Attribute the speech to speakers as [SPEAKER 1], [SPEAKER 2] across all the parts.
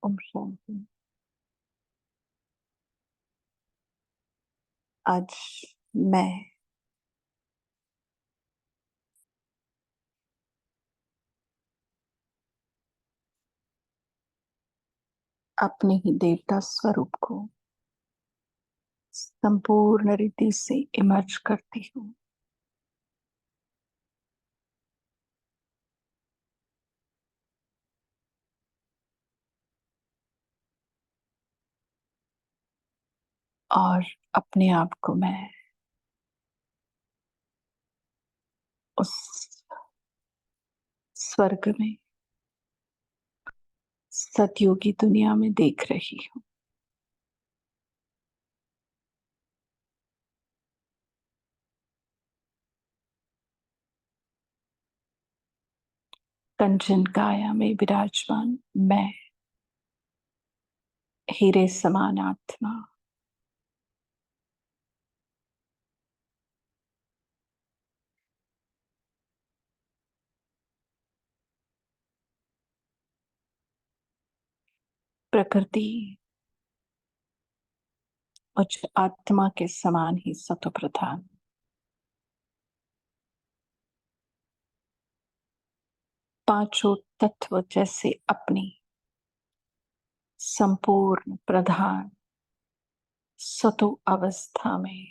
[SPEAKER 1] ओम शांति। आज मैं अपने ही देवता स्वरूप को संपूर्ण रीति से इमर्ज करती हूँ। और अपने आप को मैं उस स्वर्ग में सतयुगी दुनिया में देख रही हूँ। कंचन काया में विराजमान मैं, हीरे समान आत्मा, प्रकृति उच्च आत्मा के समान ही सतो प्रधान, पांचों तत्व जैसे अपनी संपूर्ण प्रधान सतो अवस्था में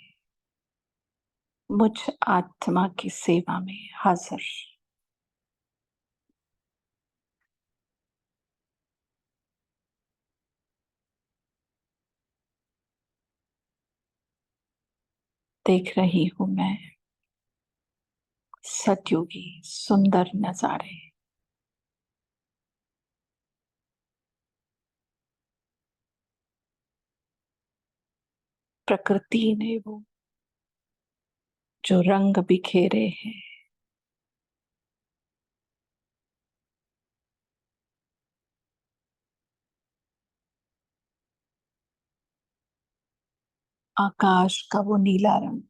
[SPEAKER 1] मुझ आत्मा की सेवा में हाजिर। देख रही हूं मैं सतयुगी सुंदर नजारे। प्रकृति ने वो जो रंग बिखेरे हैं, आकाश का वो नीला रंग,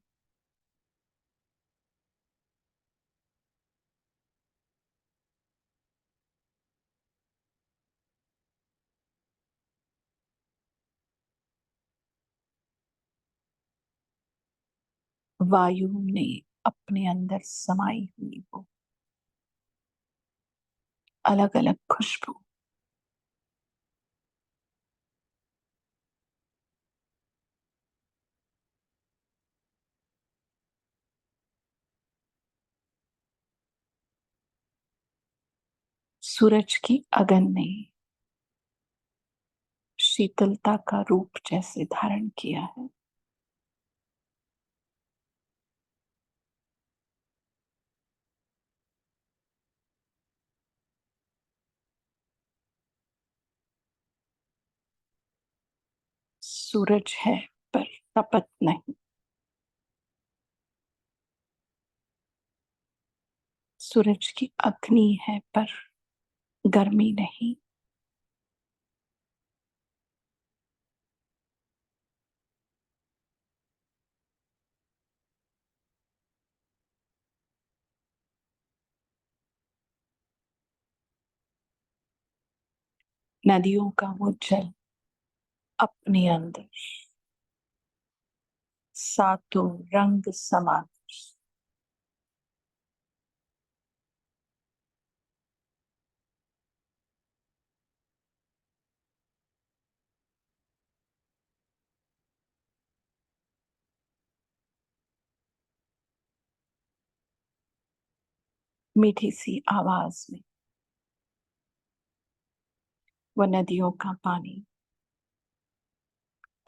[SPEAKER 1] वायु ने अपने अंदर समाई हुई वो अलग अलग खुशबू, सूरज की अगन ने शीतलता का रूप जैसे धारण किया है। सूरज है पर तपत नहीं, सूरज की अग्नि है पर गर्मी नहीं। नदियों का वो जल अपने अंदर सातों रंग समान, मीठी सी आवाज में वह नदियों का पानी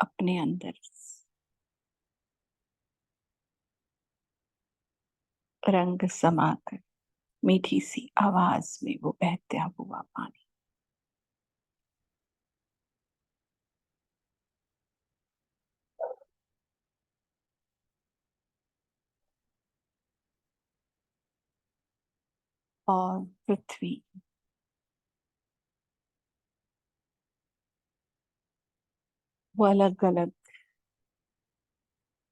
[SPEAKER 1] अपने अंदर रंग समाकर मीठी सी आवाज में वो बहता हुआ पानी और पृथ्वी वो अलग अलग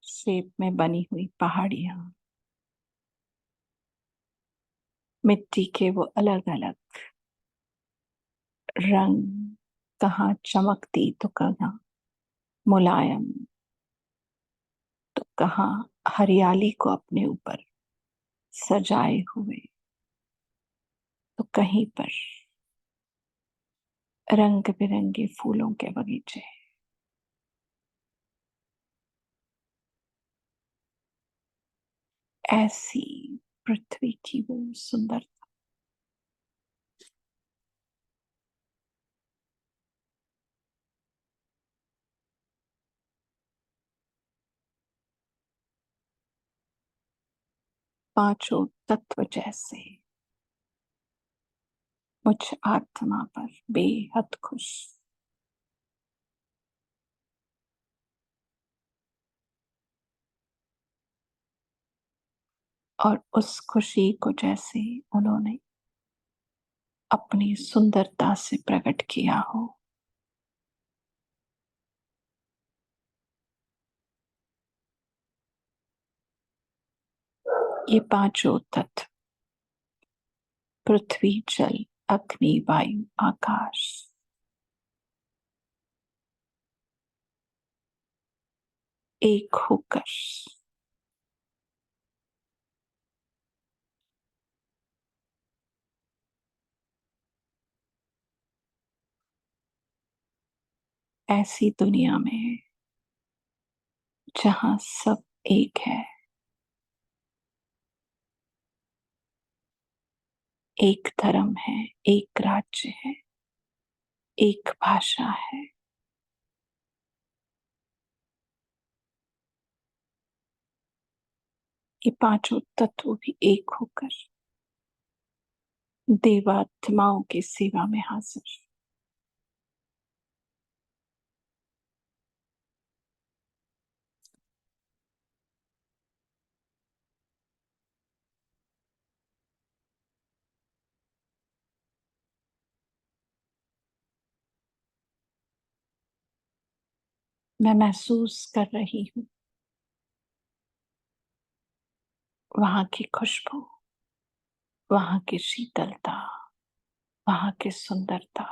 [SPEAKER 1] शेप में बनी हुई पहाड़ियां, मिट्टी के वो अलग अलग रंग कहाँ चमकती तो कहाँ मुलायम, तो कहाँ हरियाली को अपने ऊपर सजाए हुए, तो कहीं पर रंग बिरंगे फूलों के बगीचे। ऐसी पृथ्वी की वो सुंदर। पांचों तत्व जैसे मुझ आत्मा पर बेहद खुश, और उस खुशी को जैसे उन्होंने अपनी सुंदरता से प्रकट किया हो। ये पांचों तत्व पृथ्वी, जल, अग्नि, वायु, आकाश एक होकर ऐसी दुनिया में जहां सब एक है, एक धर्म है, एक राज्य है, एक भाषा है, ये पांचों तत्व भी एक होकर देवात्माओं की सेवा में हाजिर। मैं महसूस कर रही हूँ वहां की खुशबू, वहां की शीतलता, वहां की सुंदरता।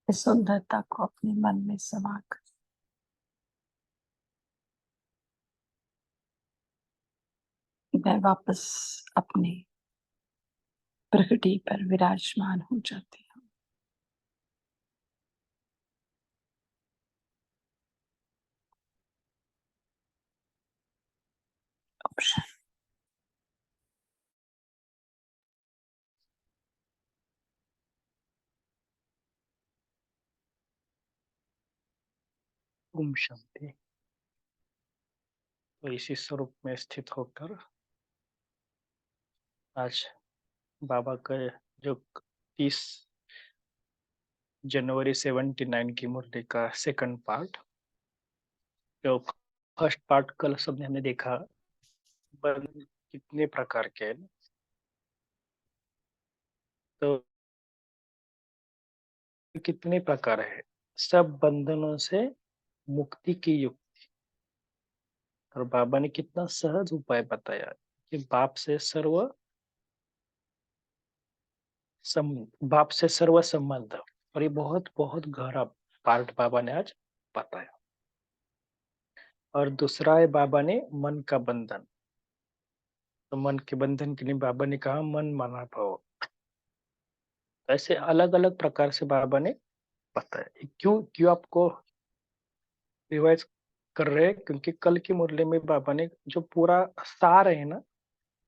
[SPEAKER 1] इस सुंदरता को अपने मन में समा कर मैं वापस अपने प्रकृति पर विराजमान हो जाती हूँ। ऑप्शन।
[SPEAKER 2] ओम शांति। तो इसी स्वरूप में स्थित होकर आज बाबा का जो 30 जनवरी 79 की मुरली का सेकंड पार्ट, जो फर्स्ट पार्ट कल सबने हमने देखा बंधन कितने प्रकार के हैं। तो कितने प्रकार है, सब बंधनों से मुक्ति की युक्ति। और बाबा ने कितना सहज उपाय बताया कि बाप से सर्व संबंध। और ये बहुत बहुत गहरा पार्ट बाबा ने आज बताया। और दूसरा है बाबा ने मन का बंधन। तो मन के बंधन के लिए बाबा ने कहा मन माना भव। ऐसे अलग अलग प्रकार से बाबा ने बताया। ये क्यों क्यों आपको रिवाइज कर रहे हैं, क्योंकि कल की मुरली में बाबा ने जो पूरा सार है ना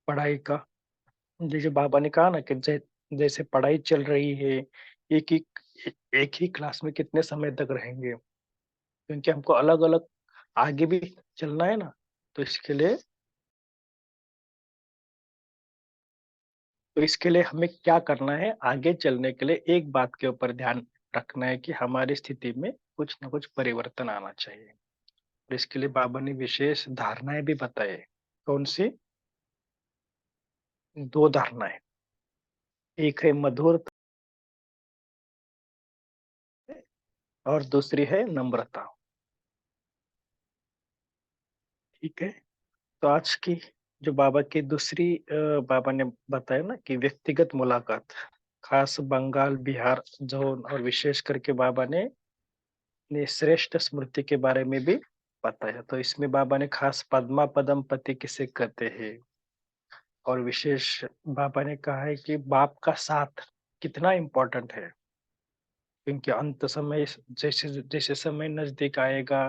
[SPEAKER 2] पढ़ाई का, जैसे बाबा ने कहा ना कि जैसे पढ़ाई चल रही है, एक ही एक ही क्लास में कितने समय तक रहेंगे? क्योंकि हमको अलग-अलग आगे भी चलना है ना, तो इसके लिए हमें क्या करना है, आगे चलने के लिए एक बात के ऊपर ध्यान रखना है कि हमारी स्थिति में कुछ न कुछ परिवर्तन आना चाहिए। और इसके लिए बाबा ने विशेष धारणाएँ भी बताई। कौन-सी? 2 धारणाएँ। एक है मधुर और दूसरी है नम्रता, ठीक है? तो आज की जो बाबा की दूसरी बाबा ने बताया ना कि व्यक्तिगत मुलाकात, खास बंगाल, बिहार ज़ोन और विशेष करके बाबा ने श्रेष्ठ स्मृति के बारे में भी बताया। तो इसमें बाबा ने खास पद्मा पदम पति किसे कहते हैं और विशेष बाबा ने कहा है कि बाप का साथ कितना इम्पोर्टेंट है। क्योंकि अंत समय जैसे जैसे समय नज़दीक आएगा,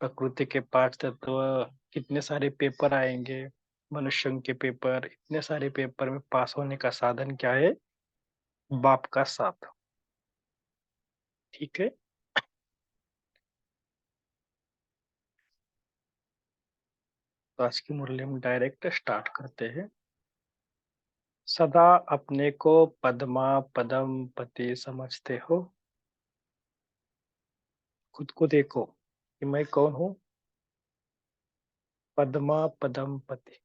[SPEAKER 2] प्रकृति के 5 तत्व, कितने सारे पेपर आएँगे, मनुष्यों के पेपर, इतने सारे पेपर में पास होने का साधन क्या है? बाप का साथ, ठीक है? तो आज की मुरली हम डायरेक्ट स्टार्ट करते हैं। सदा अपने को पद्मा पदम पति समझते हो? खुद को देखो कि मैं कौन हूँ? पद्मा पदम पति।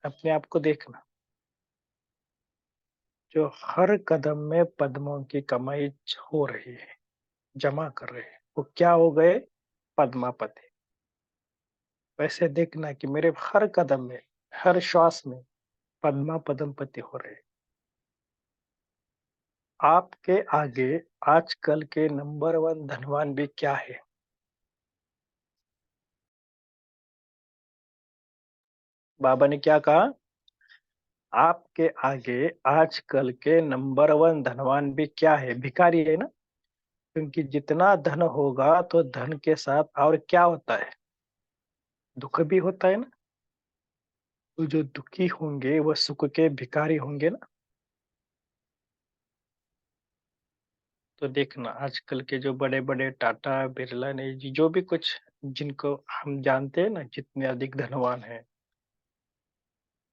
[SPEAKER 2] अपने आप को देखना, जो हर कदम में पद्मों की कमाई हो रही है, जमा कर रहे हैं, वो क्या हो गए? पद्मापति। वैसे देखना कि मेरे हर कदम में, हर श्वास में पद्मा पदमपति हो रहे हैं। आपके आगे आजकल के नंबर 1 धनवान भी क्या है? बाबा ने क्या कहा? आपके आगे आजकल के नंबर 1 धनवान भी क्या है? भिखारी है ना? क्योंकि जितना धन होगा तो धन के साथ और क्या होता है? दुःख भी होता है ना? तो जो दुखी होंगे वो सुख के भिखारी होंगे ना? तो देखना आजकल के जो बड़े-बड़े टाटा, बिरला ने जो भी कुछ जिनको हम जानते हैं ना जितने अधिक धनवान हैं,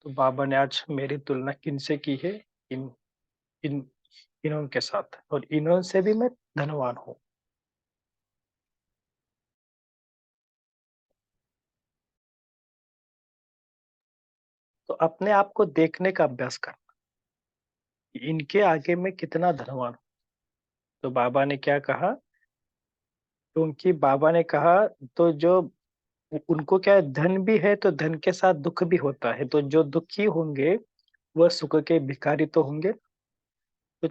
[SPEAKER 2] तो बाबा ने आज मेरी तुलना किनसे की है? इन इन इन्हों के साथ और इन्हों से भी मैं धनवान हूँ। तो अपने आप को देखने का अभ्यास करना, कि इनके आगे मैं कितना धनवान हूँ। तो बाबा ने क्या कहा? क्योंकि बाबा ने कहा तो जो उनको क्या है धन भी है तो धन के साथ दुःख भी होता है। तो जो दुखी होंगे, वह सुख के भिखारी तो होंगे। तो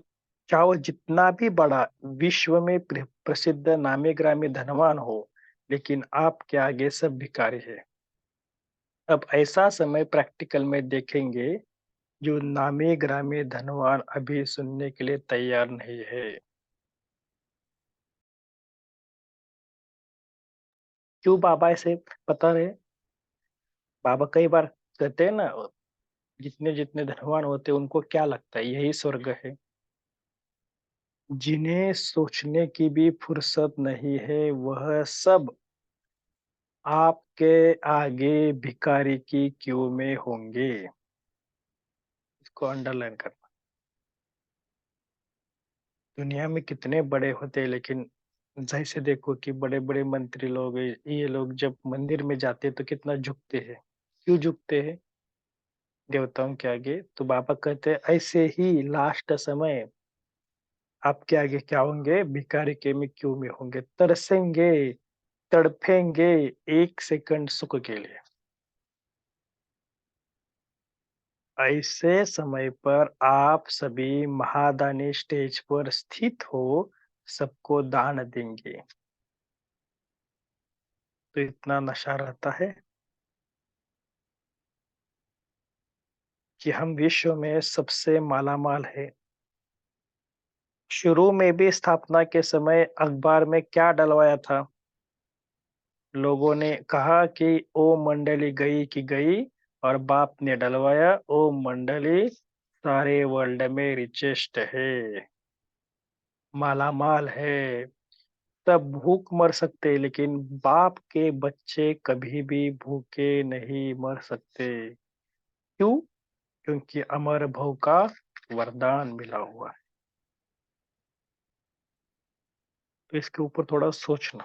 [SPEAKER 2] चाहे वो जितना भी बड़ा विश्व में प्रसिद्ध नामी-गिरामी धनवान हो, लेकिन आपके आगे सब भिखारी है। अब ऐसा समय प्रैक्टिकल में देखेंगे, जो नामी-गिरामी धनवान अभी सुनने के लिए तैयार नहीं है। क्यों बाबा ऐसे बता रहे हैं? बाबा कई बार कहते हैं ना, जितने-जितने धनवान होते हैं, उनको क्या लगता है यही स्वर्ग है। जिन्हें सोचने की भी फुर्सत नहीं है, वह सब आपके आगे भिखारी की क्यू में होंगे। इसको अंडरलाइन करना। दुनिया में कितने बड़े होते हैं लेकिन जैसे देखो कि बड़े-बड़े मंत्री लोग ये लोग जब मंदिर में जाते हैं तो कितना झुकते हैं। क्यों झुकते हैं देवताओं के आगे? तो बाबा कहते हैं ऐसे ही लास्ट समय आपके आगे क्या होंगे? भिखारी के में क्यू में होंगे, तरसेंगे, तड़पेंगे 1 सेकंड सुख के लिए। ऐसे समय पर आप सभी महादानी स्टेज पर स्थित हो, सबको दान देंगे। तो इतना नशा रहता है कि हम विश्व में सबसे मालामाल है। शुरू में भी स्थापना के समय अखबार में क्या डलवाया था? लोगों ने कहा कि ओ मंडली गई की गई और बाप ने डलवाया ओ मंडली सारे वर्ल्ड में रिचेस्ट है, मालामाल है, सब भूख मर सकते हैं, लेकिन बाप के बच्चे कभी भी भूखे नहीं मर सकते। क्यों? क्योंकि अमर भव का वरदान मिला हुआ है। तो इसके ऊपर थोड़ा सोचना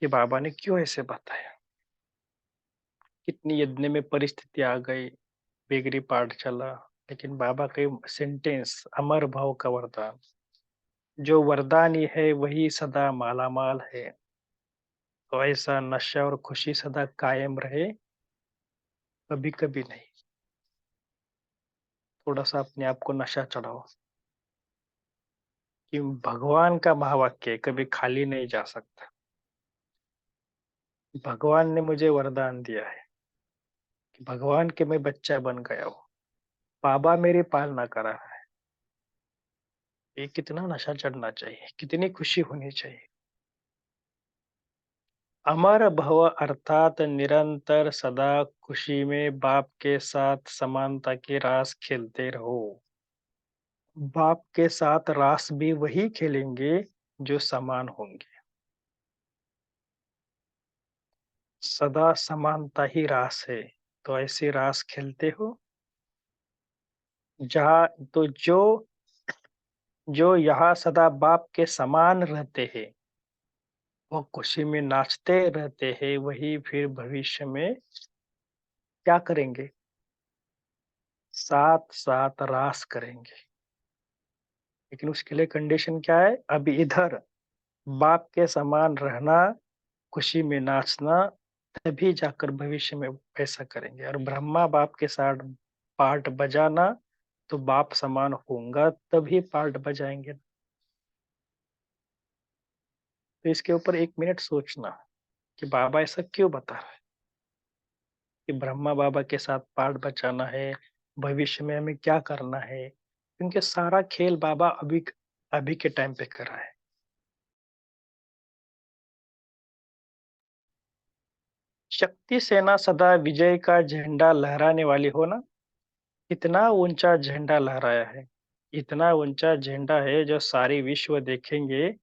[SPEAKER 2] कि बाबा ने क्यों ऐसे बताया। कितनी यज्ञ में परिस्थिति आ गई, बेगरी पाठ चला, लेकिन बाबा के सेंटेंस अमर भव का वरदान, जो वरदान ही है वही सदा मालामाल है। तो ऐसा नशा और खुशी सदा कायम रहे, कभी कभी नहीं। थोड़ा सा अपने आप को नशा चढ़ाओ कि भगवान का महावाक्य कभी खाली नहीं जा सकता। भगवान ने मुझे वरदान दिया है कि भगवान के मैं बच्चा बन गया हूँ, बाबा मेरी पालना करा है। ये कितना नशा चढ़ना चाहिए, कितनी खुशी होनी चाहिए। अमर भव अर्थात निरंतर सदा खुशी में बाप के साथ समानता की रास खेलते रहो। बाप के साथ रास भी वही खेलेंगे जो समान होंगे। सदा समानता ही रास है, तो ऐसी रास खेलते हो जहाँ, तो जो यहाँ सदा बाप के समान रहते हैं, वो खुशी में नाचते रहते हैं, वही फिर भविष्य में क्या करेंगे? साथ साथ रास करेंगे। लेकिन उसके लिए कंडीशन क्या है? अभी इधर बाप के समान रहना, खुशी में नाचना, तभी जाकर भविष्य में ऐसा करेंगे। और ब्रह्मा बाप के साथ पार्ट बजाना, तो बाप समान होऊंगा तभी पार्ट बजाएंगे। तो इसके ऊपर 1 मिनट सोचना कि बाबा ऐसा क्यों बता रहे हैं कि ब्रह्मा बाबा के साथ पार्ट बचाना है, भविष्य में हमें क्या करना है। क्योंकि सारा खेल बाबा अभी अभी के टाइम पे कर रहा है। शक्ति सेना सदा विजय का झंडा लहराने वाली हो ना। इतना ऊंचा झंडा लहराया है, इतना ऊंचा झंडा है जो सारी विश्व देखेंगे।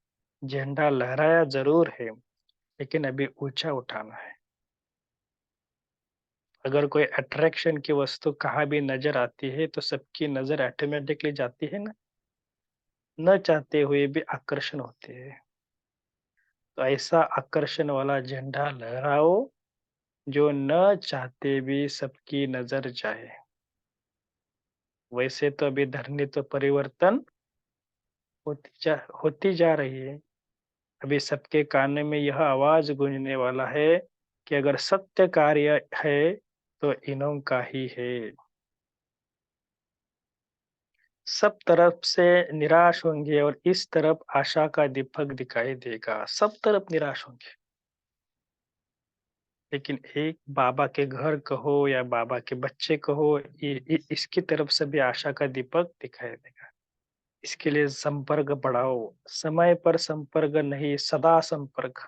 [SPEAKER 2] झंडा लहराया जरूर है, लेकिन अभी ऊंचा उठाना है। अगर कोई अट्रैक्शन की वस्तु कहाँ भी नजर आती है तो सबकी नजर ऑटोमेटिकली जाती है ना, न चाहते हुए भी आकर्षण होते हैं। तो ऐसा आकर्षण वाला झंडा लहराओ जो न चाहते भी सबकी नजर जाए। वैसे तो अभी धरनी तो परिवर्तन होती जा रही है। अभी सबके कान में यह आवाज गूंजने वाला है कि अगर सत्य कार्य है तो इन्हों का ही है। सब तरफ से निराश होंगे और इस तरफ आशा का दीपक दिखाई देगा। सब तरफ निराश होंगे, लेकिन एक बाबा के घर कहो या बाबा के बच्चे कहो, इसकी तरफ से भी आशा का दीपक दिखाई देगा। इसके लिए संपर्क बढ़ाओ। समय पर संपर्क नहीं, सदा संपर्क।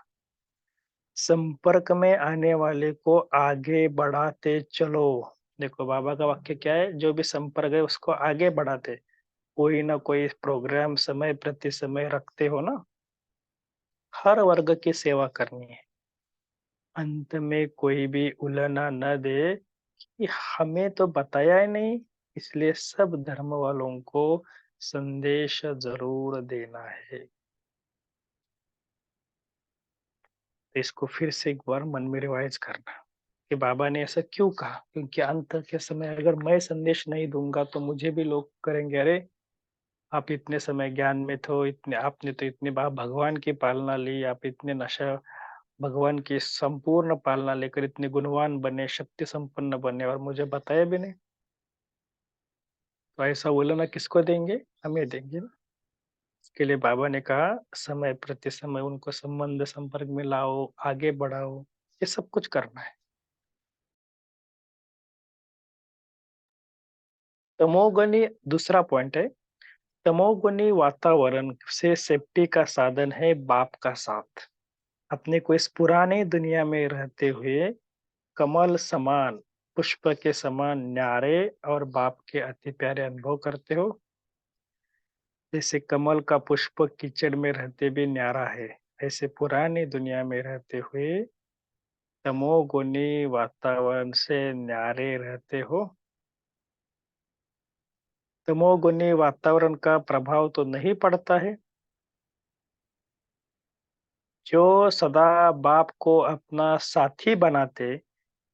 [SPEAKER 2] संपर्क में आने वाले को आगे बढ़ाते चलो। देखो बाबा का वाक्य क्या है? जो भी संपर्क है उसको आगे बढ़ाते। कोई ना कोई प्रोग्राम समय प्रति समय रखते हो ना। हर वर्ग की सेवा करनी है। अंत में कोई भी उलझना न दे कि हमें तो बताया ही नहीं, इसलिए सब धर्म वालों को संदेश जरूर देना है। तो इसको फिर से एक बार मन में रिवाइज करना कि बाबा ने ऐसा क्यों कहा। क्योंकि अंत के समय अगर मैं संदेश नहीं दूंगा तो मुझे भी लोग करेंगे, अरे आप इतने समय ज्ञान में थे, इतने आपने तो इतने बार भगवान की पालना ली, आप इतने नशा भगवान की संपूर्ण पालना लेकर इतने गुणवान बने, शक्ति संपन्न बने, और मुझे बताया भी नहीं। तो ऐसा बोलना किसको देंगे? हमें देंगे ना। इसके लिए बाबा ने कहा समय प्रति समय उनको संबंध संपर्क में लाओ, आगे बढ़ाओ। ये सब कुछ करना है। तमोगुणी दूसरा पॉइंट है। तमोगुणी वातावरण से सेफ्टी का साधन है बाप का साथ। अपने को इस पुराने दुनिया में रहते हुए कमल समान पुष्प के समान न्यारे और बाप के अति प्यारे अनुभव करते हो? जैसे कमल का पुष्प कीचड़ में रहते भी न्यारा है, ऐसे पुरानी दुनिया में रहते हुए तमोगुनी वातावरण से न्यारे रहते हो। तमोगुनी वातावरण का प्रभाव तो नहीं पड़ता है? जो सदा बाप को अपना साथी बनाते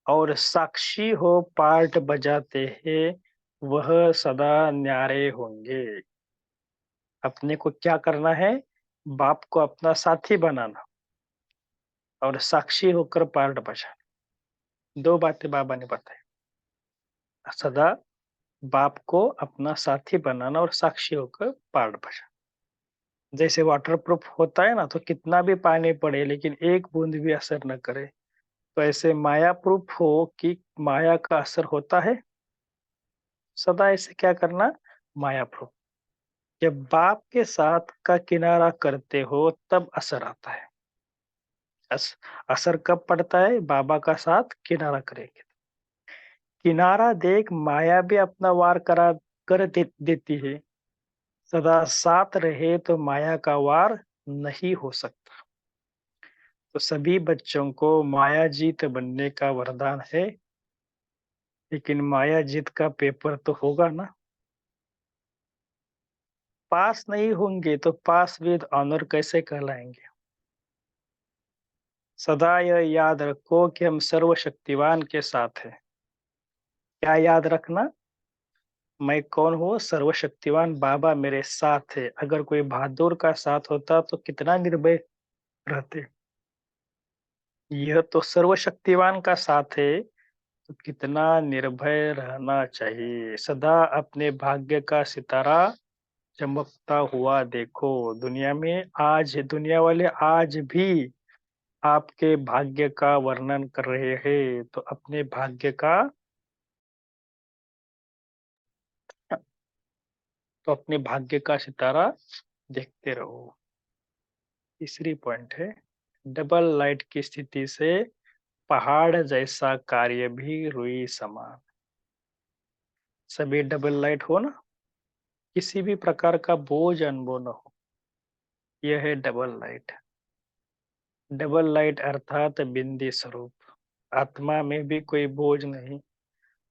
[SPEAKER 2] और साक्षी हो पार्ट बजाते हैं, वह सदा न्यारे होंगे। अपने को क्या करना है? बाप को अपना साथी बनाना और साक्षी होकर पार्ट बजाना। 2 बातें बाबा ने बताई। सदा बाप को अपना साथी बनाना और साक्षी होकर पार्ट बजाना। जैसे वाटर प्रूफ होता है ना, तो कितना भी पानी पड़े लेकिन एक बूंद भी असर न करे। तो ऐसे माया प्रूफ हो कि माया का असर होता है। सदा ऐसे क्या करना? माया प्रूफ। जब बाप के साथ का किनारा करते हो तब असर आता है। असर कब पड़ता है? बाबा का साथ किनारा करेंगे। किनारा देख माया भी अपना वार देती है। सदा साथ रहे तो माया का वार नहीं हो सकता। तो सभी बच्चों को माया जीत बनने का वरदान है, लेकिन माया जीत का पेपर तो होगा ना। पास नहीं होंगे तो पास विद ऑनर कैसे कहलाएंगे? सदा यह याद रखो कि हम सर्वशक्तिवान के साथ हैं। क्या याद रखना? मैं कौन हूँ? सर्वशक्तिवान बाबा मेरे साथ है। अगर कोई बहादुर का साथ होता तो कितना निर्भय रहते। यह तो सर्वशक्तिवान का साथ है, तो कितना निर्भय रहना चाहिए। सदा अपने भाग्य का सितारा चमकता हुआ देखो। दुनिया वाले आज भी आपके भाग्य का वर्णन कर रहे हैं, तो अपने भाग्य का तो अपने भाग्य का सितारा देखते रहो। तीसरी पॉइंट है, डबल लाइट की स्थिति से पहाड़ जैसा कार्य भी रुई समान। सभी डबल लाइट हो ना, किसी भी प्रकार का बोझ अनुभव न हो। यह है डबल लाइट। डबल लाइट अर्थात बिंदी स्वरूप। आत्मा में भी कोई बोझ नहीं,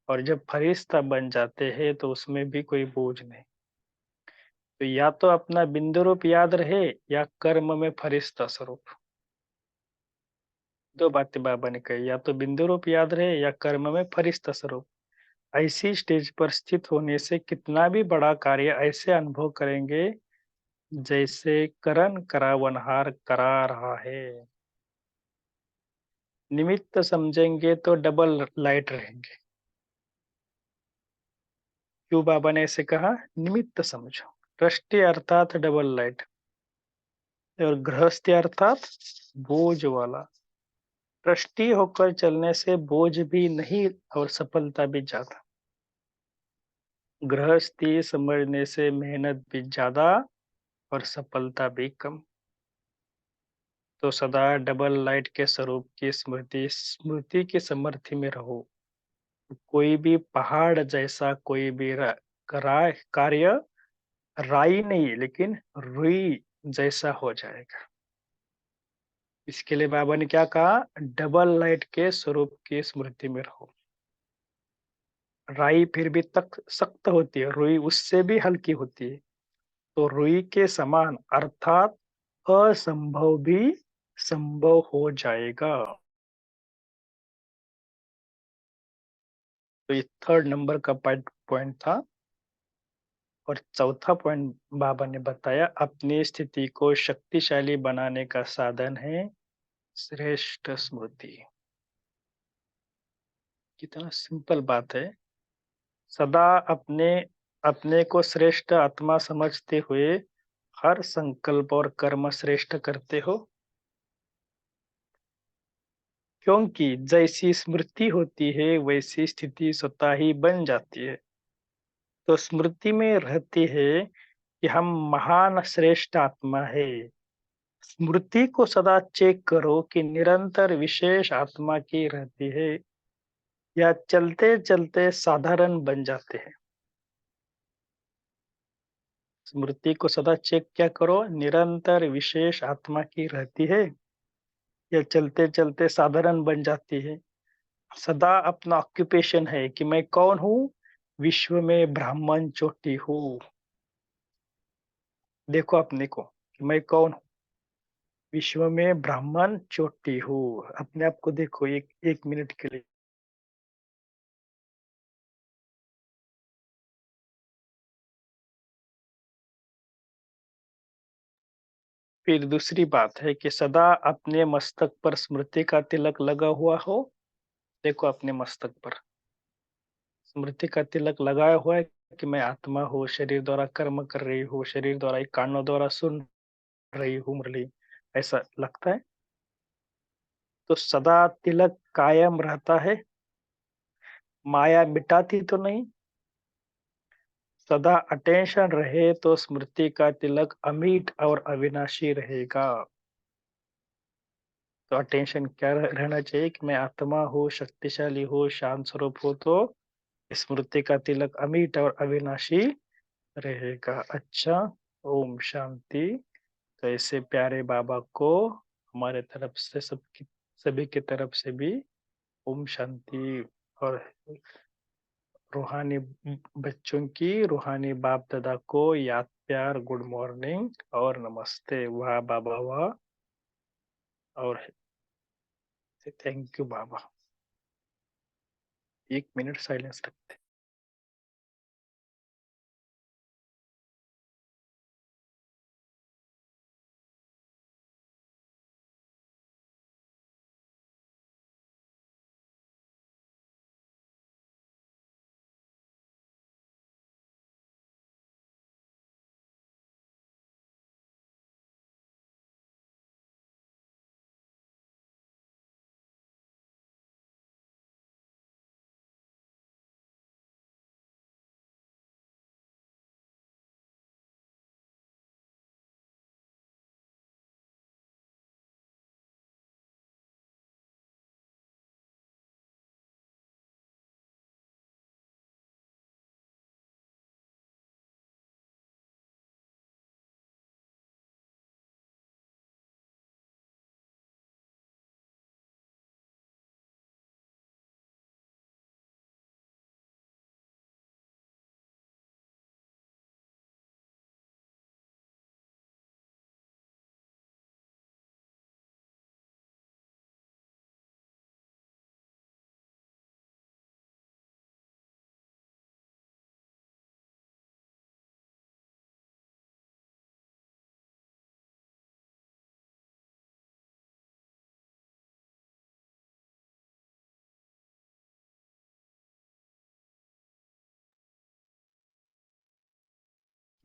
[SPEAKER 2] और जब फरिश्ता बन जाते हैं तो उसमें भी कोई बोझ नहीं। तो या तो अपना बिंदु रूप याद रहे या कर्म में फरिश्ता स्वरूप। 2 बातें बाबा ने कही, या तो बिंदु रूप याद रहे या कर्म में फरिश्ता स्वरूप। ऐसी स्टेज पर स्थित होने से कितना भी बड़ा कार्य ऐसे अनुभव करेंगे जैसे करण करावनहार करा रहा है। निमित्त समझेंगे तो डबल लाइट रहेंगे। क्यों बाबा ने ऐसे कहा? निमित्त समझो। दृष्टि अर्थात डबल लाइट, और गृहस्थी अर्थात बोझ वाला। दृष्टि होकर चलने से बोझ भी नहीं और सफलता भी ज्यादा। गृहस्थी समझने से मेहनत भी ज्यादा और सफलता भी कम। तो सदा डबल लाइट के स्वरूप की स्मृति स्मृति की समर्थी में रहो। कोई भी पहाड़ जैसा कोई भी कार्य राई नहीं लेकिन रुई जैसा हो जाएगा। इसके लिए बाबा ने क्या कहा? डबल लाइट के स्वरूप की स्मृति में रहो। राई फिर भी तक सख्त होती है, रुई उससे भी हल्की होती है। तो रुई के समान अर्थात असंभव भी संभव हो जाएगा। तो ये थर्ड नंबर का पॉइंट था। और चौथा पॉइंट बाबा ने बताया, अपनी स्थिति को शक्तिशाली बनाने का साधन है श्रेष्ठ स्मृति। कितना सिंपल बात है। सदा अपने अपने को श्रेष्ठ आत्मा समझते हुए हर संकल्प और कर्म श्रेष्ठ करते हो, क्योंकि जैसी स्मृति होती है वैसी स्थिति स्वतः ही बन जाती है। तो स्मृति में रहती है कि हम महान श्रेष्ठ आत्मा है। स्मृति को सदा चेक करो कि निरंतर विशेष आत्मा की रहती है। या चलते-चलते साधारण बन जाते हैं? स्मृति को सदा चेक क्या करो, निरंतर विशेष आत्मा की रहती है या चलते-चलते साधारण बन जाती है? सदा अपना ऑक्यूपेशन है कि मैं कौन हूँ? विश्व में ब्राह्मण चोटी हूँ। देखो अपने को, कि मैं कौन हूँ? विश्व में ब्राह्मण चोटी हूँ। अपने आप को देखो 1 मिनट के लिए। फिर दूसरी बात है कि सदा अपने मस्तक पर स्मृति का तिलक लगा हुआ हो। देखो अपने मस्तक पर स्मृति का तिलक लगाया हुआ है कि मैं आत्मा हूँ, शरीर द्वारा कर्म कर रही हूँ, शरीर द्वारा कानों द्वारा सुन रही हूँ मुरली, ऐसा लगता है? तो सदा तिलक कायम रहता है, माया मिटाती तो नहीं? सदा अटेंशन रहे तो स्मृति का तिलक अमिट और अविनाशी रहेगा। तो अटेंशन क्या रहना चाहिए कि मैं आत्मा हूँ, शक्तिशाली हूँ, शांत स्वरूप हूँ, तो स्मृति का तिलक अमिट और अविनाशी रहेगा। अच्छा, ओम शांति। तो ऐसे प्यारे बाबा को हमारे तरफ से सबकी सभी की तरफ से भी ओम शांति। और रूहानी बच्चों की रूहानी बाप दादा को याद प्यार गुड मॉर्निंग और नमस्ते। वाह बाबा वाह। और thank you Baba. 1 minute silence रखते।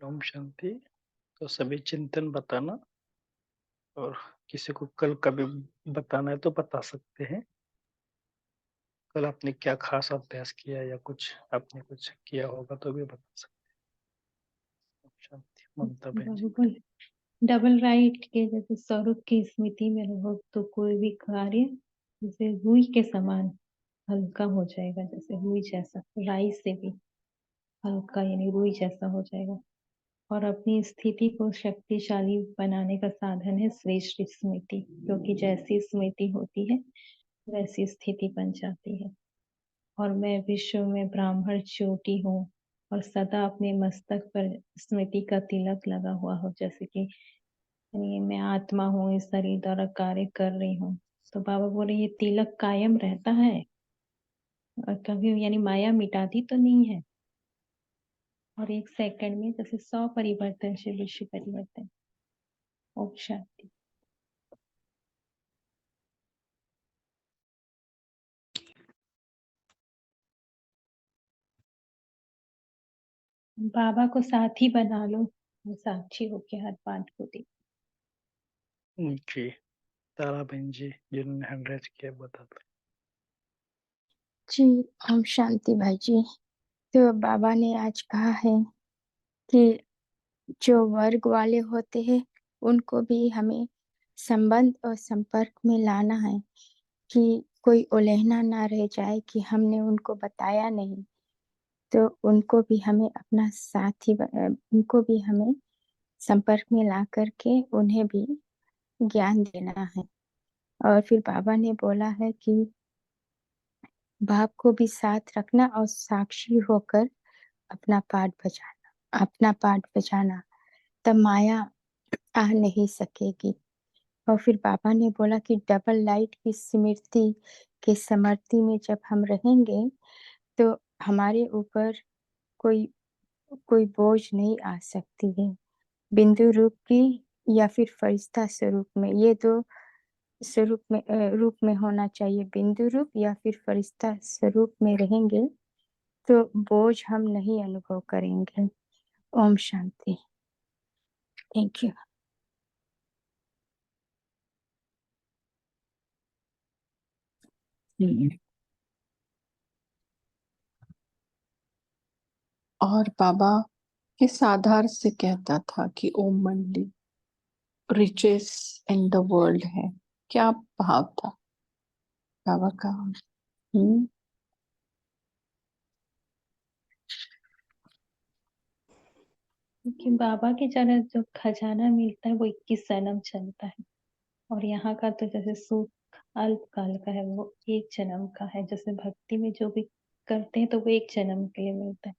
[SPEAKER 2] ओम शांति। तो सभी चिंतन बताना, और किसी को कल कभी बताना है तो बता सकते हैं। कल आपने क्या खास अभ्यास किया या कुछ आपने कुछ किया होगा तो भी बता सकते हैं। ओम शांति। ममता बहन जी।
[SPEAKER 3] बिल्कुल। डबल राइट के जैसे स्वरूप की स्मृति में रहो तो कोई भी कार्य जैसे रुई के समान हल्का हो जाएगा, जैसे रुई जैसा, राई से भी हल्का यानी रुई जैसा हो जाएगा। और अपनी स्थिति को शक्तिशाली बनाने का साधन है श्रेष्ठ स्मृति, क्योंकि जैसी स्मृति होती है वैसी स्थिति बन जाती है। और मैं विश्व में ब्राह्मण ज्योति हूँ और सदा अपने मस्तक पर स्मृति का तिलक लगा हुआ हो, जैसे कि यानी मैं आत्मा हूँ, इस शरीर द्वारा कार्य कर रही हूँ। तो बाबा बोले ये तिलक कायम रहता है और कभी यानी माया मिटाती तो नहीं है। और 1 सेकंड में जैसे 100 परिवर्तन से विश्व परिवर्तन। ओम शांति। बाबा को साथी बना लो, वो साक्षी होके हर बात को देख।
[SPEAKER 2] जी, तारा बहन जी जिन्होंने हैंड रेज किया बता दो।
[SPEAKER 4] जी, ओम शांति भाई जी। तो बाबा ने आज कहा है कि जो वर्ग वाले होते हैं उनको भी हमें संबंध और संपर्क में लाना है, कि कोई उलेहना ना रह जाए कि हमने उनको बताया नहीं, तो उनको भी हमें अपना साथी उनको भी हमें संपर्क में ला करके उन्हें भी ज्ञान देना है। और फिर बाबा ने बोला है कि बाप को भी साथ रखना और साक्षी होकर अपना पाठ बजाना, तब माया आ नहीं सकेगी। और फिर बाबा ने बोला कि डबल लाइट की स्मृति के समर्थी में जब हम रहेंगे तो हमारे ऊपर कोई कोई बोझ नहीं आ सकती है। बिंदु रूप की या फिर फरिश्ता स्वरूप में, ये दो रूप में होना चाहिए। बिंदु रूप या फिर फरिश्ता स्वरूप में रहेंगे तो बोझ हम नहीं अनुभव करेंगे। ओम शांति। Thank you.
[SPEAKER 1] और बाबा किस आधार से कहता था कि ओम मंडली रिचेस इन द वर्ल्ड है? क्या भाव था बाबा का?
[SPEAKER 3] क्योंकि बाबा के चरण जो खजाना मिलता है वो 21 जन्म चलता है, और यहाँ का तो जैसे सुख अल्पकाल का है, वो 1 जन्म का है। जैसे भक्ति में जो भी करते हैं तो वो 1 जन्म के लिए मिलता है,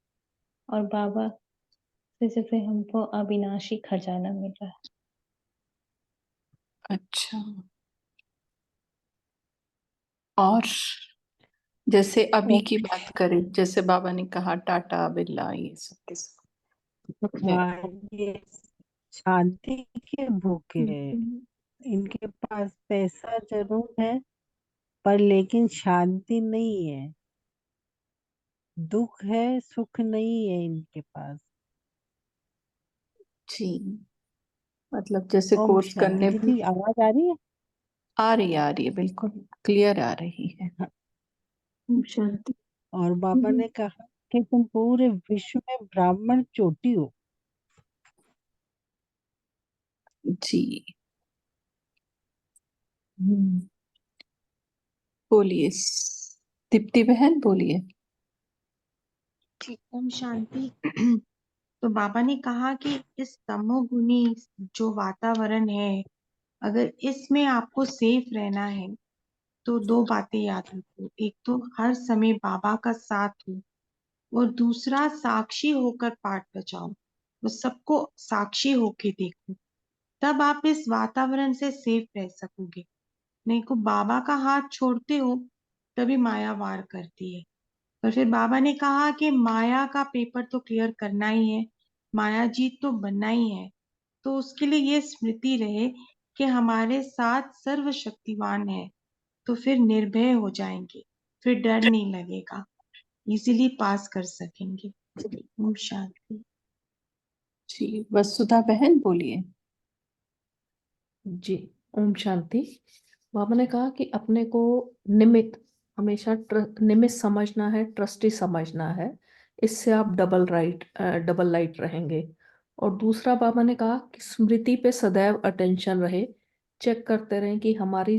[SPEAKER 3] और बाबा से जैसे हमको अविनाशी खजाना मिल रहा है।
[SPEAKER 1] अच्छा, और जैसे अभी की बात करें, जैसे बाबा ने कहा टाटा बिरला ये सब के सब है।
[SPEAKER 5] हाँ, ये शांति के भूखे हैं। इनके पास पैसा जरूर है पर लेकिन शांति नहीं है। दुख है, सुख नहीं है इनके पास।
[SPEAKER 1] जी, मतलब जैसे
[SPEAKER 5] ओम
[SPEAKER 1] कोर्स
[SPEAKER 5] शांति।
[SPEAKER 1] करने
[SPEAKER 5] दीदी आवाज आ रही है?
[SPEAKER 1] आ रही है, बिल्कुल क्लियर आ रही है। ओम शांति।
[SPEAKER 5] और बाबा ने कहा कि तुम पूरे विश्व में ब्राह्मण चोटी हो।
[SPEAKER 1] जी। बोलिए दीप्ति बहन, बोलिए।
[SPEAKER 6] ठीक, ओम शांति। तो बाबा ने कहा कि इस तमोगुनी जो वातावरण है, अगर इसमें आपको सेफ रहना है तो 2 बातें याद रखो। एक तो हर समय बाबा का साथ हो, और दूसरा साक्षी होकर पाठ बचाओ। तो सबको साक्षी होके देखो, तब आप इस वातावरण से सेफ रह सकोगे। नहीं को बाबा का हाथ छोड़ते हो तभी माया वार करती है। और फिर बाबा ने कहा कि माया का पेपर तो क्लियर करना ही है, माया जीत तो बनना ही है। तो उसके लिए ये स्मृति रहे कि हमारे साथ सर्वशक्तिवान है, तो फिर निर्भय हो जाएंगे, फिर डर नहीं लगेगा, इजीली पास कर सकेंगे। ओम शांति।
[SPEAKER 1] जी, वसुधा बहन बोलिए।
[SPEAKER 7] जी, ओम शांति। बाबा ने कहा कि अपने को निमित्त हमेशा निमित्त समझना है, ट्रस्टी समझना है। इससे आप डबल लाइट रहेंगे। और दूसरा बाबा ने कहा कि स्मृति पे सदैव अटेंशन रहे, चेक करते रहें कि हमारी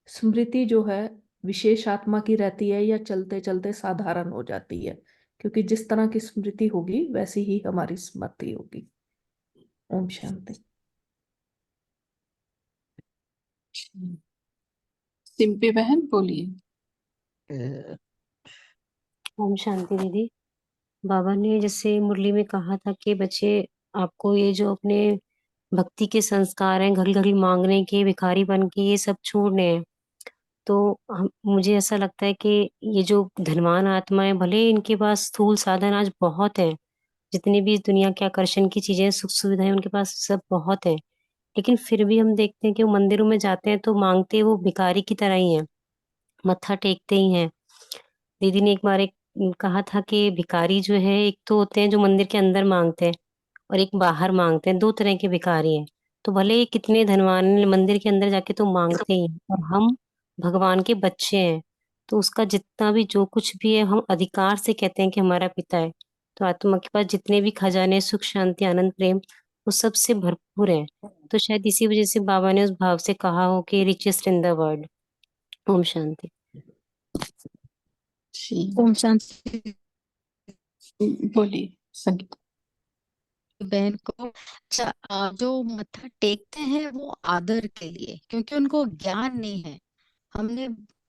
[SPEAKER 7] स्मृति जो है विशेष आत्मा की रहती है या चलते चलते साधारण हो जाती है, क्योंकि जिस तरह की स्मृति होगी वैसी ही हमारी स्मृति होगी। ओम शांति।
[SPEAKER 1] सिंपी बहन बोलिए।
[SPEAKER 8] ओम शांति दीदी। बाबा ने जैसे मुरली में कहा था कि बच्चे, आपको ये जो अपने भक्ति के संस्कार हैं, घड़ी घड़ी मांगने के, भिखारी बन के, ये सब छोड़ने हैं। तो मुझे ऐसा लगता है कि ये जो धनवान आत्माएं, भले ही इनके पास स्थूल साधन आज बहुत है, जितनी भी इस दुनिया के आकर्षण की चीजें, सुख सुविधाएं उनके पास सब बहुत है, लेकिन फिर भी हम देखते हैं कि वो मंदिरों में जाते हैं तो मांगते वो भिखारी की तरह ही है, मत्था टेकते ही हैं। दीदी ने एक बार कहा था कि भिखारी जो है, एक तो होते हैं जो मंदिर के अंदर मांगते हैं और एक बाहर मांगते हैं, 2 तरह के भिखारी हैं। तो भले ही कितने धनवान हैं, मंदिर के अंदर जाके तो मांगते ही हैं, और हम भगवान के बच्चे हैं, तो उसका जितना भी जो कुछ भी है हम अधिकार से कहते हैं कि हमारा पिता है। तो आत्मा के पास जितने भी खजाने, सुख, शांति, आनंद, प्रेम, वो सबसे भरपूर है। तो शायद इसी वजह से बाबा ने उस भाव से कहा हो कि richest in the world. Om Shanti.
[SPEAKER 1] जी
[SPEAKER 4] ओम शांति।
[SPEAKER 1] बोलिए संगीता।
[SPEAKER 4] बहन को जो मत्था टेकते हैं वो आदर के लिए, क्योंकि उनको ज्ञान नहीं है। हमने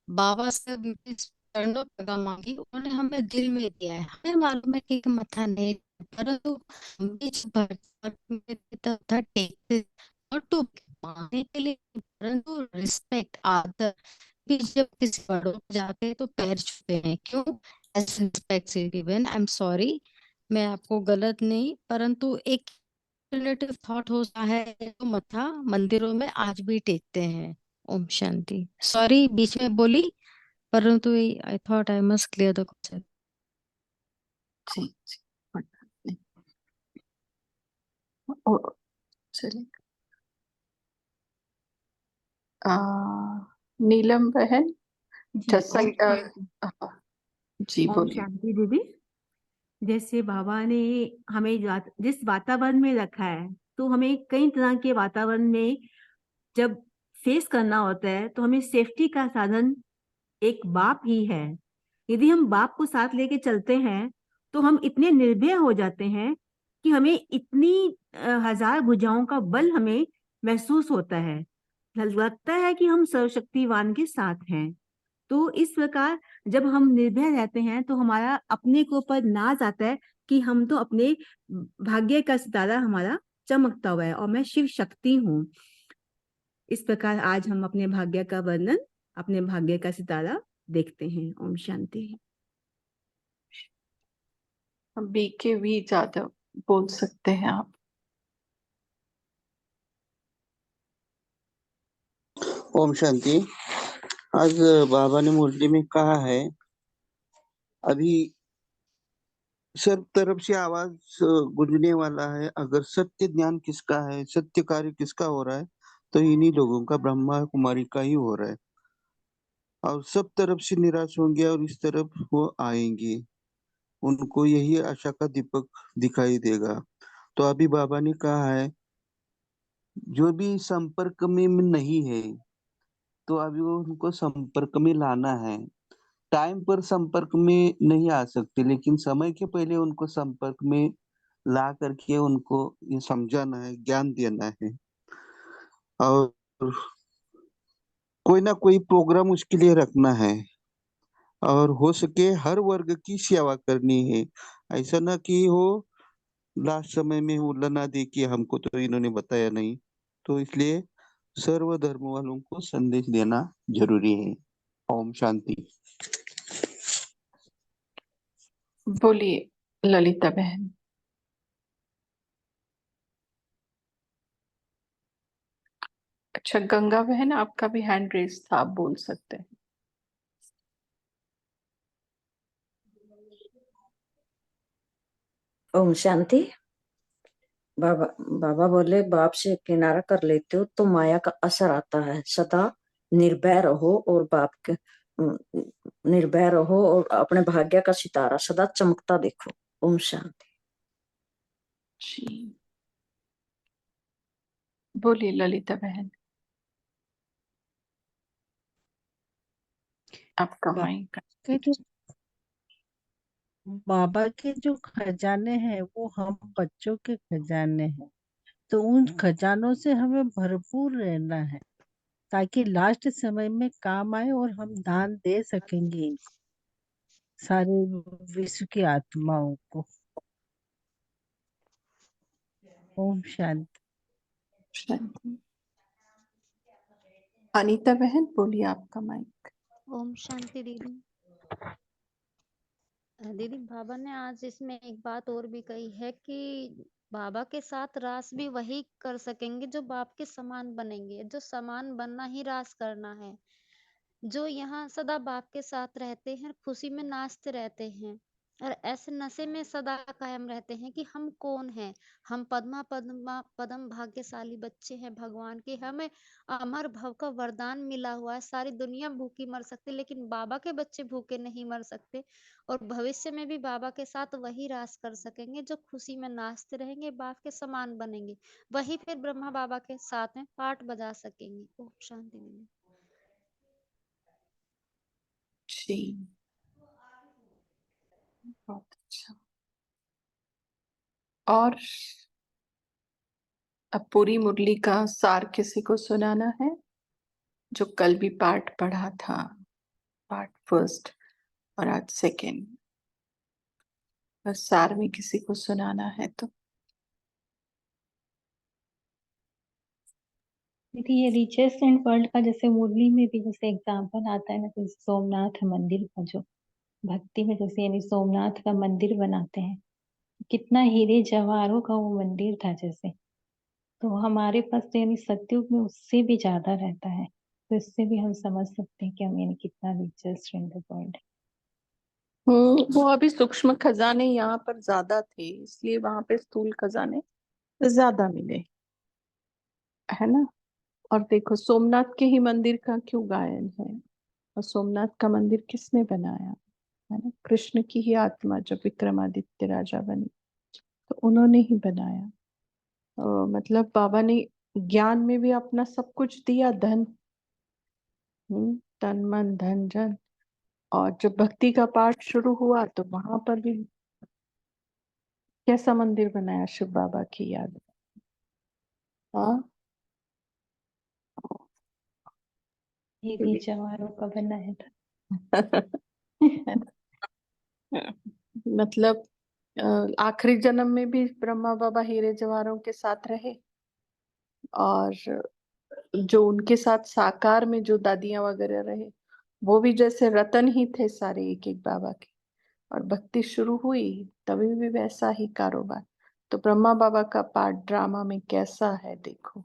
[SPEAKER 4] बाबा से उनके चरणों में जगह मांगी, उन्होंने हमें दिल में दिया है। हमें मालूम है कि मत्था नहीं, परंतु हम भी जो मत्था टेकते और तो मांगने के लिए, परंतु रिस्पेक्ट आदर भी, जब किसी बड़ों को जाते हैं तो पैर छूते हैं। क्यों? As respect given. I am sorry, मैं आपको गलत नहीं, परंतु एक रिलेटिव थॉट होता है तो मत्था मंदिरों में आज भी टेकते हैं। ओम शांति। सॉरी बीच में बोली, परंतु I thought I must clear the question.
[SPEAKER 1] जी जी कोई बात नहीं। ओ, चलिए नीलम बहन
[SPEAKER 9] जी ओम
[SPEAKER 1] जी बोलिए।
[SPEAKER 9] शांति दीदी। जैसे बाबा ने हमें जिस वातावरण में रखा है, तो हमें कई तरह के वातावरण में जब फेस करना होता है, तो हमें सेफ्टी का साधन एक बाप ही है। यदि हम बाप को साथ लेके चलते हैं तो हम इतने निर्भय हो जाते हैं कि हमें इतनी हजार भुजाओं का बल हमें महसूस होता है। लगता है कि हम सर्वशक्तिवान के साथ हैं। तो इस प्रकार जब हम निर्भय रहते हैं तो हमारा अपने के ऊपर नाज आता है कि हम तो अपने भाग्य का सितारा हमारा चमकता हुआ है और मैं शिव शक्ति हूँ। इस प्रकार आज हम अपने भाग्य का वर्णन, अपने भाग्य का सितारा देखते हैं। ओम शांति।
[SPEAKER 1] बी के वी ज्यादा बोल सकते हैं आप।
[SPEAKER 10] ओम शांति। आज बाबा ने मुरली में कहा है, अभी सब तरफ से आवाज गूंजने वाला है, अगर सत्य ज्ञान किसका है, सत्य कार्य किसका हो रहा है, तो इन्हीं लोगों का, ब्रह्मा कुमारी का ही हो रहा है। और सब तरफ से निराश होंगे और इस तरफ वो आएंगे, उनको यही आशा का दीपक दिखाई देगा। तो अभी बाबा ने कहा है, जो भी संपर्क में नहीं है तो अभी वो उनको संपर्क में लाना है। टाइम पर संपर्क में नहीं आ सकते, लेकिन समय के पहले उनको संपर्क में ला करके उनको ये समझाना है, ज्ञान देना है। और कोई ना कोई प्रोग्राम उसके लिए रखना है, और हो सके हर वर्ग की सेवा करनी है। ऐसा ना कि हो लास्ट समय में वो लना दे कि हमको तो इन्होंने बताया नहीं। तो इसलिए सर्व धर्म वालों को संदेश देना जरूरी है। ओम शांति।
[SPEAKER 1] बोलिए ललिता बहन। अच्छा गंगा बहन, आपका भी हैंड रेस था, आप बोल सकते हैं।
[SPEAKER 11] ओम शांति। बाबा बाबा बोले, बाप से किनारा कर लेते हो तो माया का असर आता है। सदा निर्भय रहो और बाप के निर्भय रहो और अपने भाग्य का सितारा सदा चमकता देखो। ओम शांति।
[SPEAKER 1] जी बोलिए ललिता बहन, आपका माइक।
[SPEAKER 5] के जो बाबा के जो खजाने हैं वो हम बच्चों के खजाने हैं, तो उन खजानों से हमें भरपूर रहना है, ताकि लास्ट समय में काम आए और हम दान दे सकेंगे सारे विश्व की आत्माओं को। ओम शांति।
[SPEAKER 1] शांति। अनीता बहन बोलिए, आपका माइक।
[SPEAKER 12] ओम शांति दीदी। दीदी बाबा ने आज इसमें एक बात और भी कही है कि बाबा के साथ रास भी वही कर सकेंगे जो बाप के समान बनेंगे। जो समान बनना ही रास करना है। जो यहाँ सदा बाप के साथ रहते हैं, खुशी में नाचते रहते हैं और ऐसे नशे में सदा कायम रहते हैं कि हम कौन हैं। हम पद्म भाग्यशाली बच्चे हैं भगवान के। हमें अमर भव का वरदान मिला हुआ है। सारी दुनिया भूखी मर सकती, लेकिन बाबा के बच्चे भूखे नहीं मर सकते। और भविष्य में भी बाबा के साथ वही रास कर सकेंगे जो खुशी में नाचते रहेंगे, बाप के समान बनेंगे। वही फिर ब्रह्मा बाबा के साथ में पाठ बजा सकेंगे। ओम शांति।
[SPEAKER 1] जी, बहुत अच्छा। और अब पूरी मुरली का सार किसी को सुनाना है, जो कल भी पार्ट पढ़ा था, पार्ट फर्स्ट और आज सेकेंड, बस सार में किसी को सुनाना है तो।
[SPEAKER 3] दीदी ये रिचेस्ट एंड वर्ल्ड का जैसे मुरली में भी जैसे एग्जाम्पल आता है ना, तो सोमनाथ मंदिर का जो भक्ति में जैसे यानी सोमनाथ का मंदिर बनाते हैं, कितना हीरे जवाहरों का वो मंदिर था जैसे, तो हमारे पास तो यानी सतयुग में उससे भी ज्यादा रहता है, तो इससे भी हम समझ सकते हैं कि हम यानी कितना रिचेस्ट इन द वर्ल्ड।
[SPEAKER 1] वो अभी सूक्ष्म खजाने यहाँ पर ज्यादा थे, इसलिए वहां पे स्थूल खजाने ज्यादा मिले, है ना। और देखो सोमनाथ के ही मंदिर का क्यों गायन है, और सोमनाथ का मंदिर किसने बनाया, है ना, कृष्ण की ही आत्मा जब विक्रमादित्य राजा बने तो उन्होंने ही बनाया। मतलब बाबा ने ज्ञान में भी अपना सब कुछ दिया, धन, तन मन धन जन। और जब भक्ति का पाठ शुरू हुआ तो वहां पर भी कैसा मंदिर बनाया शिव बाबा की याद में। हाँ,
[SPEAKER 3] हीरे जवाहरों का बनाया था।
[SPEAKER 1] मतलब आखिरी जन्म में भी ब्रह्मा बाबा हीरे जवाहरों के साथ रहे, और जो उनके साथ साकार में जो दादियां वगैरह रहे, वो भी जैसे रतन ही थे सारे एक एक बाबा के। और भक्ति शुरू हुई तभी भी वैसा ही कारोबार। तो ब्रह्मा बाबा का पार्ट ड्रामा में कैसा है देखो,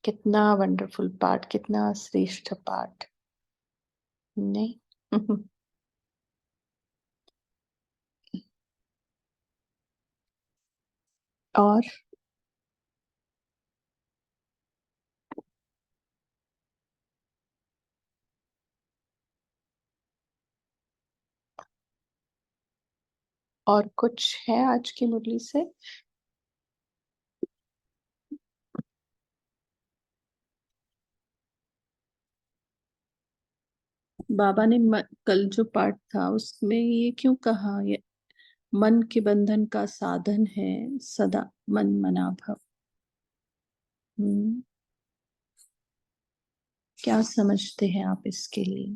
[SPEAKER 1] कितना वंडरफुल पार्ट, कितना श्रेष्ठ पार्ट, नहीं। और और कुछ है आज की मुरली से? बाबा ने कल जो पाठ था उसमें ये क्यों कहा, ये मन के बंधन का साधन है सदा मन मना भव। क्या समझते हैं आप इसके लिए?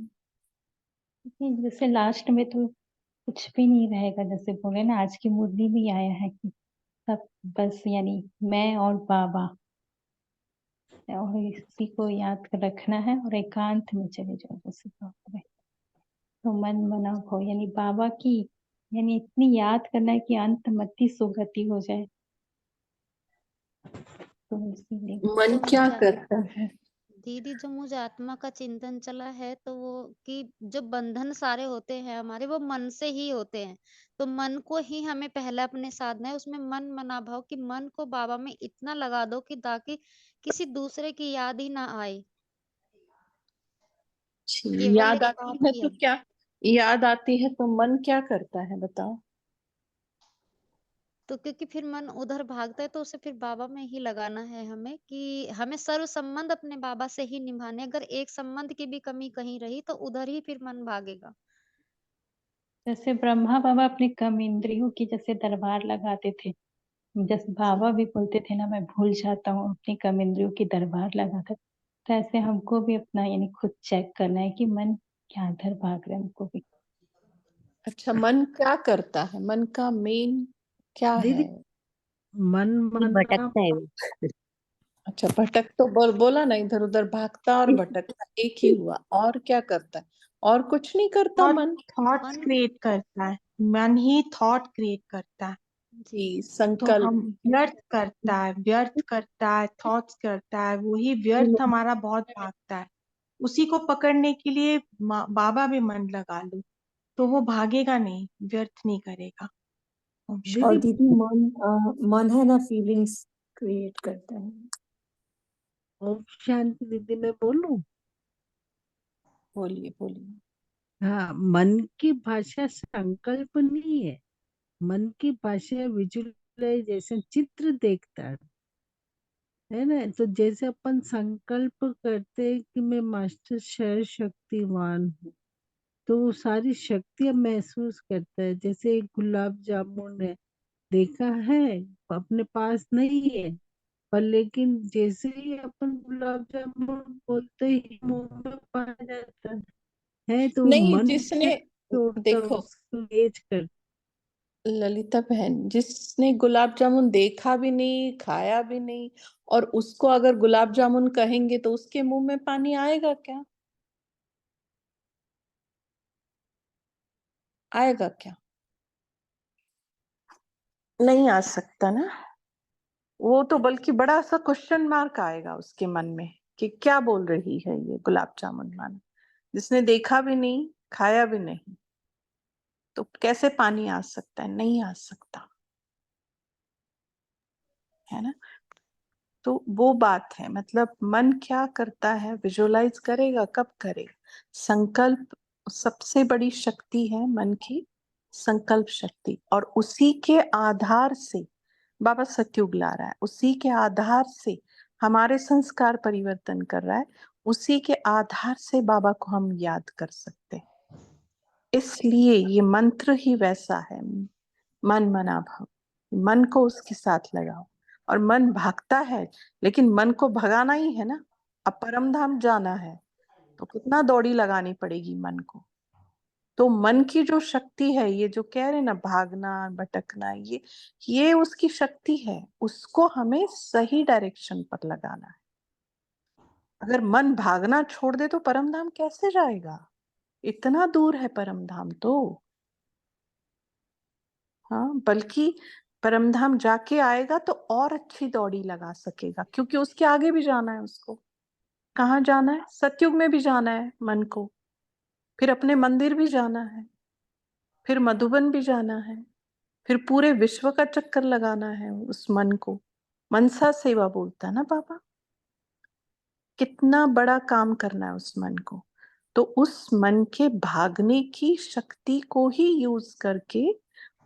[SPEAKER 3] जैसे लास्ट में तो कुछ भी नहीं रहेगा, जैसे बोले ना आज की मुरली भी आया है कि सब बस यानी मैं और बाबा, और इसी को याद कर रखना है और एकांत में चले जाओ जैसे बाबा, तो मन मना हो यानी बाबा की यानी इतनी याद करना है कि अंत मति सुगति हो जाए, तो इसीलिए
[SPEAKER 1] मन
[SPEAKER 12] तो
[SPEAKER 1] क्या
[SPEAKER 12] मुझे
[SPEAKER 1] करता है?
[SPEAKER 12] दीदी जो मुझे आत्मा का चिंतन चला है तो वो कि जो बंधन सारे होते हैं हमारे वो मन से ही होते हैं, तो मन को ही हमें पहले अपने साधना है, उसमें मन मना भाव कि मन को बाबा में इतना लगा दो कि ताकि किसी दूसरे की याद ही ना आए, केवल
[SPEAKER 1] याद
[SPEAKER 12] एक
[SPEAKER 1] आती
[SPEAKER 12] आप
[SPEAKER 1] है
[SPEAKER 12] ही
[SPEAKER 1] तो
[SPEAKER 12] है।
[SPEAKER 1] क्या, याद आती है तो मन क्या करता है बताओ?
[SPEAKER 12] तो क्योंकि फिर मन उधर भागता है तो उसे फिर बाबा में ही लगाना है हमें कि हमें सर्व संबंध अपने बाबा से ही निभाने, अगर एक संबंध की भी कमी कहीं रही तो उधर ही फिर मन भागेगा।
[SPEAKER 3] जैसे ब्रह्मा बाबा अपने कम इंद्रियों की जैसे दरबार लगाते थे, जैसे बाबा भी बोलते थे ना मैं भूल जाता हूँ, अपनी कम इंद्रियों की दरबार लगाता, तो ऐसे हमको भी अपना यानी खुद चेक करना है कि मन क्या इधर भाग रहा है हमको भी।
[SPEAKER 1] अच्छा, मन क्या करता है, मन का मेन क्या है?
[SPEAKER 5] दीदी मन
[SPEAKER 8] ये
[SPEAKER 5] माना
[SPEAKER 8] भटकता है वो।
[SPEAKER 1] अच्छा, भटक तो बोला ना, इधर उधर भागता और भटकता एक ही हुआ, और क्या करता है? और कुछ नहीं करता
[SPEAKER 6] थॉट
[SPEAKER 1] मन?
[SPEAKER 6] थॉट्स
[SPEAKER 12] मन
[SPEAKER 6] क्रिएट करता है, मन ही थॉट क्रिएट करता है,
[SPEAKER 1] जी,
[SPEAKER 6] तो हम
[SPEAKER 1] संकल्प।
[SPEAKER 6] व्यर्थ करता है, थॉट्स करता है, वही व्यर्थ हमारा बहुत भागता है। उसी को पकड़ने के लिए बाबा में मन लगा लो तो वो भागेगा नहीं, व्यर्थ नहीं करेगा। ओम
[SPEAKER 11] और
[SPEAKER 6] शांति।
[SPEAKER 5] दीदी
[SPEAKER 11] दीदी मन है ना फीलिंग्स क्रिएट करता है।
[SPEAKER 5] ओम शांति दीदी मैं बोलूं?
[SPEAKER 1] बोलिए बोलिए।
[SPEAKER 5] हाँ, मन की भाषा संकल्प नहीं है, मन की भाषा विजुअलाइजेशन, चित्र देखता है ना। तो जैसे अपन संकल्प करते हैं कि मैं मास्टर शहर शक्तिवान हूँ, तो वो सारी शक्तियां महसूस करता है। जैसे एक गुलाब जामुन है, देखा है, अपने पास नहीं है, पर लेकिन जैसे ही अपन गुलाब जामुन बोलते ही मुंह में पा जाता है, तो
[SPEAKER 1] नहीं,
[SPEAKER 5] मन
[SPEAKER 1] जिसने,
[SPEAKER 5] क्या तोड़ता है,
[SPEAKER 1] देखो
[SPEAKER 5] उसको तेज कर।
[SPEAKER 1] ललिता बहन, जिसने गुलाब जामुन देखा भी नहीं, खाया भी नहीं, और उसको अगर गुलाब जामुन कहेंगे तो उसके मुंह में पानी आएगा क्या? आएगा क्या? नहीं आ सकता ना। वो तो बल्कि बड़ा सा क्वेश्चन मार्क आएगा उसके मन में कि क्या बोल रही है ये गुलाब जामुन माना। जिसने देखा भी नहीं, खाया भी नहीं, तो कैसे पानी आ सकता है? नहीं आ सकता, है ना। तो वो बात है, मतलब मन क्या करता है, विजुअलाइज करेगा, कब करेगा? संकल्प सबसे बड़ी शक्ति है मन की, संकल्प शक्ति। और उसी के आधार से बाबा सत्युग ला रहा है, उसी के आधार से हमारे संस्कार परिवर्तन कर रहा है, उसी के आधार से बाबा को हम याद कर सकते हैं। इसलिए ये मंत्र ही वैसा है, मन मना भव। मन को उसके साथ लगाओ। और मन भागता है, लेकिन मन को भगाना ही है ना। अब परम धाम जाना है तो कितना दौड़ी लगानी पड़ेगी मन को। तो मन की जो शक्ति है, ये जो कह रहे ना, भागना भटकना, ये उसकी शक्ति है, उसको हमें सही डायरेक्शन पर लगाना है। अगर मन भागना छोड़ दे तो परम धाम कैसे जाएगा? इतना दूर है परम धाम तो। हाँ, बल्कि परमधाम जाके आएगा तो और अच्छी दौड़ी लगा सकेगा, क्योंकि उसके आगे भी जाना है उसको। कहाँ जाना है? सतयुग में भी जाना है मन को, फिर अपने मंदिर भी जाना है, फिर मधुबन भी जाना है, फिर पूरे विश्व का चक्कर लगाना है उस मन को। मनसा सेवा बोलता है ना बाबा, कितना बड़ा काम करना है उस मन को। तो उस मन के भागने की शक्ति को ही यूज करके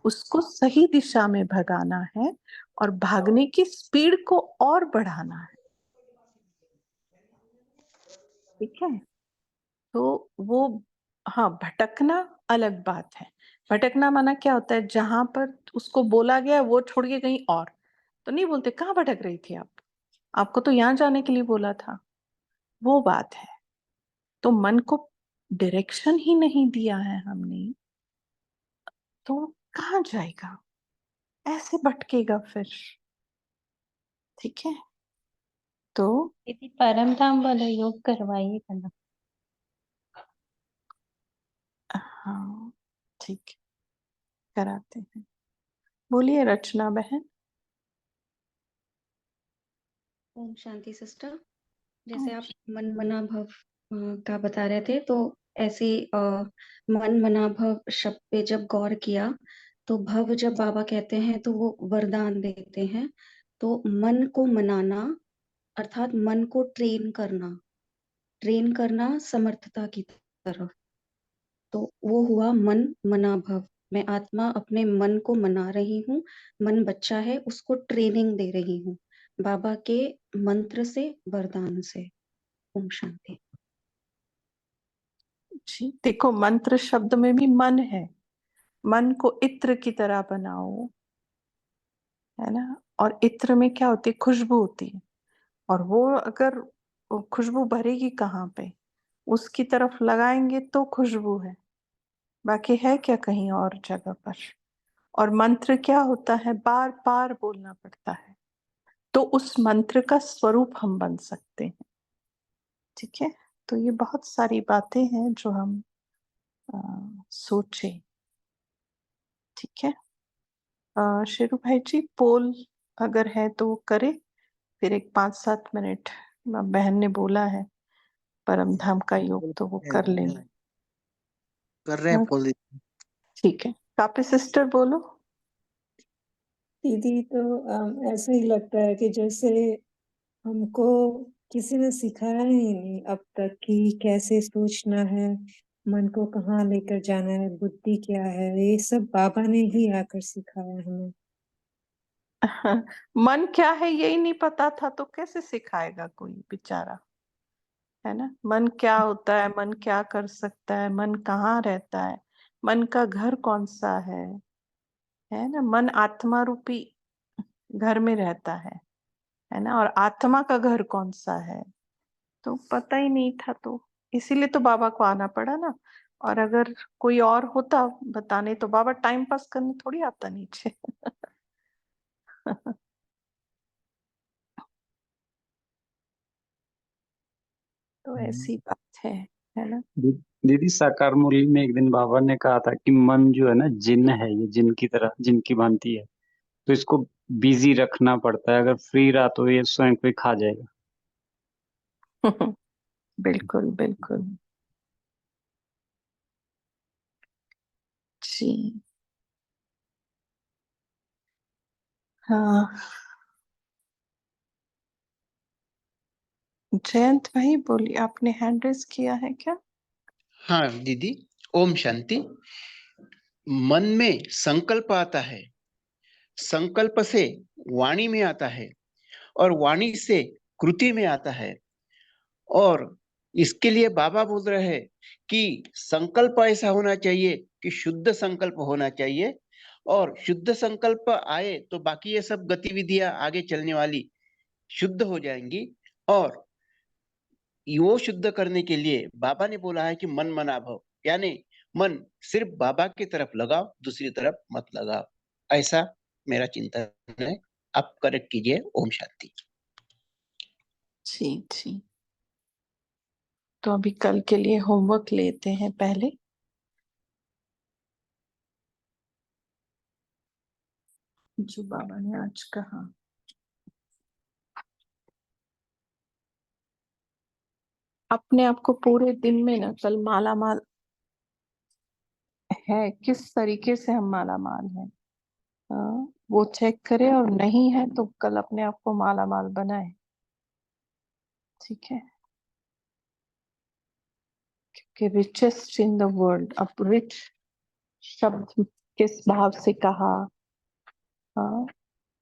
[SPEAKER 1] उसको सही दिशा में भगाना है, और भागने की स्पीड को और बढ़ाना है। ठीक है। तो वो, हाँ, भटकना अलग बात है। भटकना माना क्या होता है? जहां पर उसको बोला गया वो छोड़ के कहीं और, तो नहीं बोलते कहाँ भटक रही थी आप, आपको तो यहाँ जाने के लिए बोला था। वो बात है। तो मन को डायरेक्शन ही नहीं दिया है हमने, तो कहाँ जाएगा? ऐसे भटकेगा फिर। ठीक है। तो
[SPEAKER 3] दीदी परम धाम वाला योग करवाइएगा ना।
[SPEAKER 1] हाँ, ठीक है, कराते हैं। बोलिए रचना बहन।
[SPEAKER 13] ओम शांति सिस्टर। जैसे आप मन मना भव का बता रहे थे, तो ऐसे मन मना भव शब्द पे जब गौर किया, तो भव जब बाबा कहते हैं तो वो वरदान देते हैं। तो मन को मनाना अर्थात मन को ट्रेन करना समर्थता की तरफ। तो वो हुआ मन मना भव। मैं आत्मा अपने मन को मना रही हूँ, मन बच्चा है, उसको ट्रेनिंग दे रही हूँ बाबा के मंत्र से, वरदान से। ओम शांति।
[SPEAKER 1] जी, देखो मंत्र शब्द में भी मन है। मन को इत्र की तरह बनाओ, है ना। और इत्र में क्या होती है? खुशबू होती है। और वो अगर वो खुशबू भरेगी कहाँ पे? उसकी तरफ लगाएंगे तो खुशबू है, बाकी है क्या कहीं और जगह पर? और मंत्र क्या होता है? बार बार बोलना पड़ता है, तो उस मंत्र का स्वरूप हम बन सकते हैं। ठीक है। तो ये बहुत सारी बातें हैं जो हम सोचे। ठीक है। शेरू भाई जी, पोल अगर है तो वो करे, फिर एक 5-7 मिनट। बहन ने बोला है परम धाम का योग, तो वो कर लेंगे।
[SPEAKER 10] कर रहे हैं
[SPEAKER 1] हाँ,
[SPEAKER 10] पोल।
[SPEAKER 1] ठीक है। कापी सिस्टर बोलो।
[SPEAKER 14] दीदी तो ऐसा ही लगता है कि जैसे हमको किसी ने सिखाया ही नहीं अब तक कि कैसे सोचना है, मन को कहाँ लेकर जाना है, बुद्धि क्या है, ये सब बाबा ने ही आकर सिखाया हमें।
[SPEAKER 1] मन क्या है यही नहीं पता था तो कैसे सिखाएगा कोई बेचारा? है ना। मन क्या होता है, मन क्या कर सकता है, मन कहाँ रहता है, मन का घर कौन सा है ना। मन आत्मा रूपी घर में रहता है ना। और आत्मा का घर कौन सा है, तो पता ही नहीं था, तो इसीलिए तो बाबा को आना पड़ा ना। और अगर कोई और होता बताने, तो बाबा टाइम पास करने थोड़ी आता नीचे। तो ऐसी बात है ना।
[SPEAKER 15] दीदी साकार मुरली में एक दिन बाबा ने कहा था कि मन जो है ना जिन है, ये जिन की तरह, जिन की भांति है, तो इसको बिजी रखना पड़ता है। अगर फ्री रहा तो ये स्वयं को ही खा जाएगा।
[SPEAKER 1] बिल्कुल बिल्कुल जी। हाँ, जयंत भाई बोलिए, आपने हैंड रेस किया है क्या?
[SPEAKER 16] हाँ दीदी, ओम शांति। मन में संकल्प आता है, संकल्प से वाणी में आता है, और वाणी से कृति में आता है। और इसके लिए बाबा बोल रहे हैं कि संकल्प ऐसा होना चाहिए कि शुद्ध संकल्प होना चाहिए, और शुद्ध संकल्प आए तो बाकी ये सब गतिविधियां आगे चलने वाली शुद्ध हो जाएंगी। और वो शुद्ध करने के लिए बाबा ने बोला है कि मन मना भव, यानी मन सिर्फ बाबा की तरफ लगाओ, दूसरी तरफ मत लगाओ। ऐसा मेरा चिंतन है, आप करेक्ट कीजिए। ओम शांति।
[SPEAKER 1] जी जी। तो अभी कल के लिए होमवर्क लेते हैं पहले। जो बाबा ने आज कहा, अपने आप को पूरे दिन में ना कल माला माल है, किस तरीके से हम माला माल हैं, वो चेक करें। और नहीं है तो कल अपने आप को माला माल बनाए। ठीक है, कि रिचेस्ट इन द वर्ल्ड। अब रिच शब्द किस भाव से कहा, हाँ,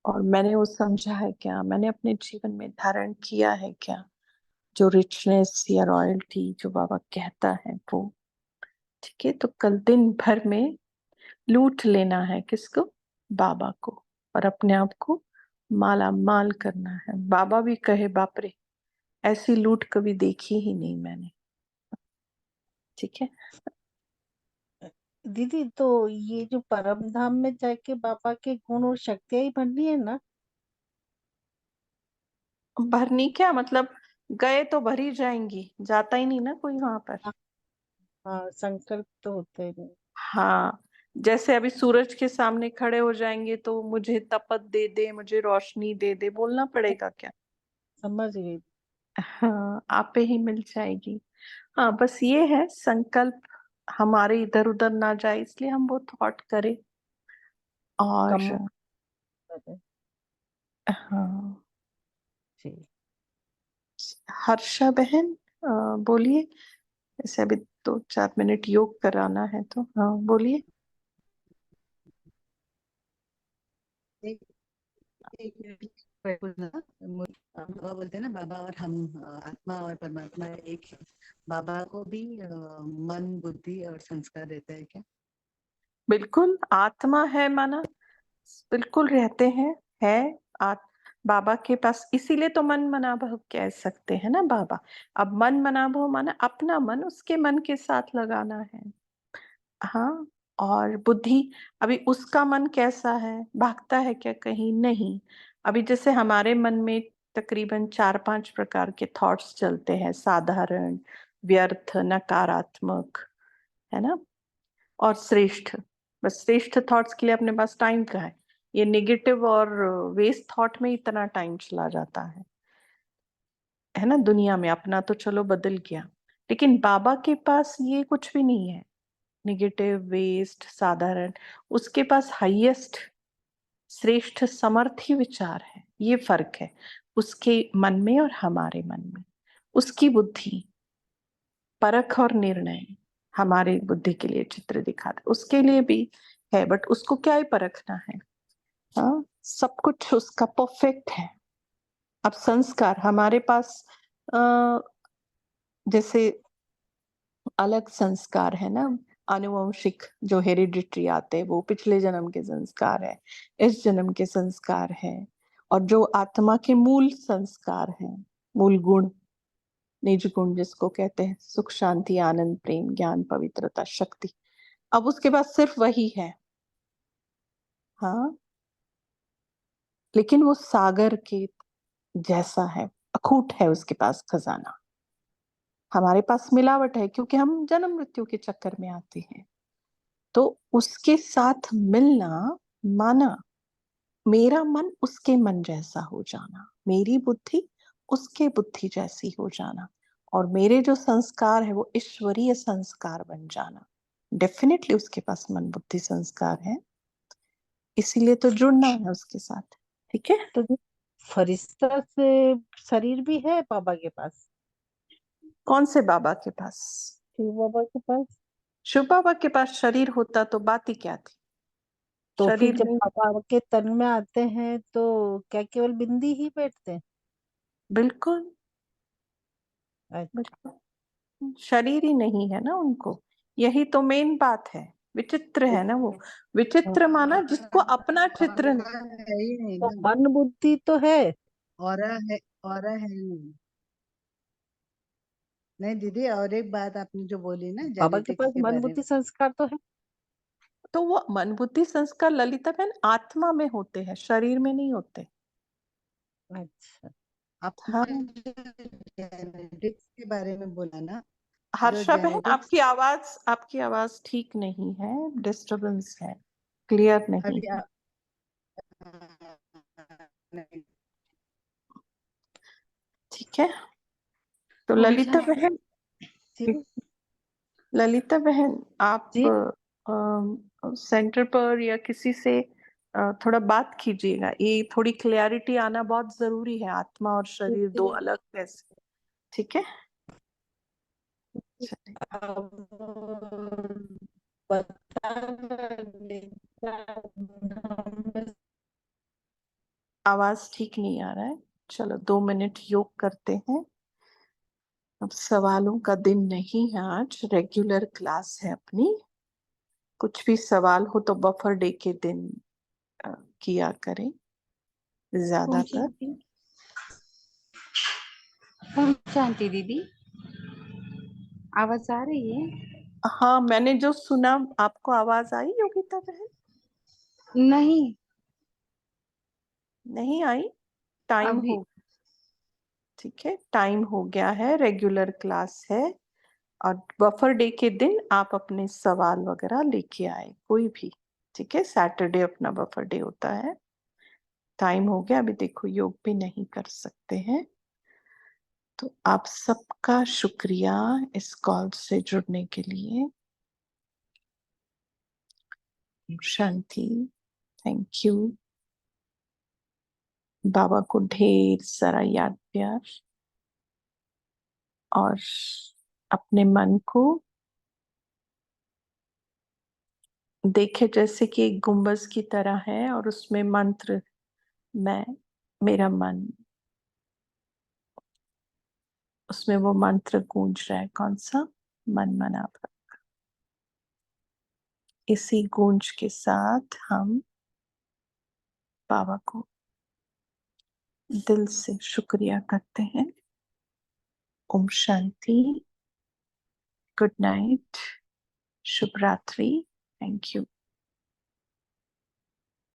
[SPEAKER 1] और मैंने वो समझा है क्या, मैंने अपने जीवन में धारण किया है क्या, जो रिचनेस या रॉयल्टी जो बाबा कहता है वो। ठीक है, तो कल दिन भर में लूट लेना है किसको, बाबा को, और अपने आप को माला माल करना है। बाबा भी कहे बाप रे, ऐसी लूट कभी देखी ही नहीं मैंने। ठीक है
[SPEAKER 5] दीदी, तो ये जो परम धाम में जाके बाबा के गुण और शक्तियां ही भरनी है ना?
[SPEAKER 1] भरनी क्या मतलब, गए तो भर ही जाएंगी, जाता ही नहीं ना कोई वहां पर।
[SPEAKER 5] हाँ, संकल्प तो होते ही नहीं।
[SPEAKER 1] हाँ, जैसे अभी सूरज के सामने खड़े हो जाएंगे तो मुझे तपत दे दे, मुझे रोशनी दे दे, बोलना पड़ेगा क्या?
[SPEAKER 5] समझ गई।
[SPEAKER 1] हाँ, आपे ही मिल जाएगी। हाँ, बस ये है संकल्प हमारे इधर उधर ना जाए, इसलिए हम वो थॉट करें। और
[SPEAKER 5] कम करे।
[SPEAKER 1] हाँ,
[SPEAKER 5] जी।
[SPEAKER 1] हर्षा बहन बोलिए। ऐसे अभी 2-4 मिनट योग कराना है, तो हाँ बोलिए।
[SPEAKER 17] एक एक मिनट बोलना। बाबा बोलते हैं ना, बाबा और हम, आत्मा और परमात्मा एक है। बाबा को भी मन, बुद्धि और संस्कार देता है क्या?
[SPEAKER 1] बिल्कुल, आत्मा है माना बिल्कुल रहते हैं, है बाबा के पास, इसीलिए तो मन मना भव कह सकते हैं ना बाबा। अब मन मना भव माना अपना मन उसके मन के साथ लगाना है। हाँ, और बुद्धि, अभी उसका मन कैसा है, भागता है क्या कहीं, नहीं। अभी जैसे हमारे मन में तकरीबन 4-5 प्रकार के थॉट्स चलते हैं, साधारण, व्यर्थ, नकारात्मक, है ना, और श्रेष्ठ। बस श्रेष्ठ थॉट्स के लिए अपने पास टाइम कहाँ है, ये नेगेटिव और वेस्ट थॉट में इतना टाइम चला जाता है ना। दुनिया में अपना तो चलो बदल गया, लेकिन बाबा के पास ये कुछ भी नहीं है, नेगेटिव, वेस्ट, साधारण। उसके पास हाईएस्ट, श्रेष्ठ, समर्थी विचार है। ये फर्क है उसके मन में और हमारे मन में। उसकी बुद्धि, परख और निर्णय हमारे बुद्धि के लिए चित्र दिखाता, उसके लिए भी है, बट उसको क्या ही परखना है। हाँ, सब कुछ उसका परफेक्ट है। अब संस्कार हमारे पास जैसे अलग संस्कार है ना, आनुवंशिक जो हेरिडिटरी आते हैं वो पिछले जन्म के संस्कार है, इस जन्म के संस्कार है, और जो आत्मा के मूल संस्कार हैं, मूल गुण, निज गुण जिसको कहते हैं, सुख शांति आनंद प्रेम ज्ञान पवित्रता शक्ति, अब उसके पास सिर्फ वही है। हाँ, लेकिन वो सागर के जैसा है, अखूट है उसके पास खजाना। हमारे पास मिलावट है क्योंकि हम जन्म मृत्यु के चक्कर में आते हैं। तो उसके साथ मिलना माना मेरा मन उसके मन जैसा हो जाना, मेरी बुद्धि उसके बुद्धि जैसी हो जाना, और मेरे जो संस्कार है वो ईश्वरीय संस्कार बन जाना। डेफिनेटली उसके पास मन बुद्धि संस्कार है, इसीलिए तो जुड़ना है उसके साथ। ठीक है,
[SPEAKER 5] तो फरिश्ता से शरीर भी है बाबा के पास?
[SPEAKER 1] कौन से बाबा के पास?
[SPEAKER 5] शिव बाबा के पास।
[SPEAKER 1] शिव बाबा के पास शरीर होता तो बात ही क्या थी।
[SPEAKER 5] तो फिर
[SPEAKER 1] शरीर
[SPEAKER 5] जब
[SPEAKER 1] में
[SPEAKER 5] बाबा के तन में आते हैं तो क्या केवल बिंदी ही बैठते हैं?
[SPEAKER 1] बिल्कुल
[SPEAKER 5] अच्छा।
[SPEAKER 1] बिल्कुल, शरीर ही नहीं है ना उनको, यही तो मेन बात है। विचित्र है ना वो, विचित्र माना जिसको अपना चित्र नहीं।
[SPEAKER 17] है ही नहीं
[SPEAKER 5] तो
[SPEAKER 17] ना,
[SPEAKER 5] मन बुद्धि तो है।
[SPEAKER 17] और है नहीं। नहीं दीदी, और एक बात आपने जो बोली ना
[SPEAKER 5] बाबा के
[SPEAKER 17] जेनेटिक्स
[SPEAKER 5] पास
[SPEAKER 17] के
[SPEAKER 5] मन
[SPEAKER 17] बारे
[SPEAKER 5] बुद्धि
[SPEAKER 17] में,
[SPEAKER 5] संस्कार तो है।
[SPEAKER 1] तो वो मन बुद्धि संस्कार ललिता बहन आत्मा में होते हैं, शरीर में नहीं होते।
[SPEAKER 5] अच्छा।
[SPEAKER 1] हाँ,
[SPEAKER 17] आपने जेनेटिक्स के बारे में बोला ना, जो
[SPEAKER 1] हर्षा बहन
[SPEAKER 17] जेनेटिक्स
[SPEAKER 1] आपकी आवाज ठीक नहीं है, डिस्टरबेंस है, क्लियर नहीं
[SPEAKER 17] अभी
[SPEAKER 1] है।
[SPEAKER 17] नहीं,
[SPEAKER 1] ठीक है, तो
[SPEAKER 17] ओम
[SPEAKER 1] ललिता
[SPEAKER 17] शांति
[SPEAKER 1] बहन,
[SPEAKER 17] जी।
[SPEAKER 1] ललिता बहन आप
[SPEAKER 5] जी
[SPEAKER 1] सेंटर पर या किसी से थोड़ा बात कीजिएगा, ये थोड़ी क्लैरिटी आना बहुत जरूरी है, आत्मा और शरीर दो अलग कैसे। ठीक है, चलिए। आवाज ठीक नहीं आ रहा है, चलो 2 मिनट योग करते हैं। अब सवालों का दिन नहीं है, आज रेगुलर क्लास है अपनी। कुछ भी सवाल हो तो बफर डे के दिन किया करें
[SPEAKER 18] ओम
[SPEAKER 1] ज्यादातर।
[SPEAKER 18] शांति। ओम शांति दीदी, आवाज आ रही है?
[SPEAKER 1] हाँ, मैंने जो सुना आपको आवाज आई योगिता बहन?
[SPEAKER 18] नहीं,
[SPEAKER 1] नहीं आई? टाइम
[SPEAKER 18] अभी
[SPEAKER 1] हो, ठीक है, टाइम हो गया है, रेगुलर क्लास है, और बफर डे के दिन आप अपने सवाल वगैरह लेके आए कोई भी। ठीक है, सैटरडे अपना बफर डे होता है। टाइम हो गया, अभी देखो योग भी नहीं कर सकते हैं। तो आप सबका शुक्रिया इस कॉल से जुड़ने के लिए। शांति, थैंक यू। बाबा को ढेर सारा याद प्यार, और अपने मन को देखे जैसे कि एक गुंबज की तरह है, और उसमें मंत्र, मैं, मेरा मन, उसमें वो मंत्र गूंज रहा है, कौन सा? मन मना भव। इसी गूंज के साथ हम बाबा को दिल से शुक्रिया करते हैं। ओम शांति, गुड नाइट, शुभ रात्रि, थैंक यू।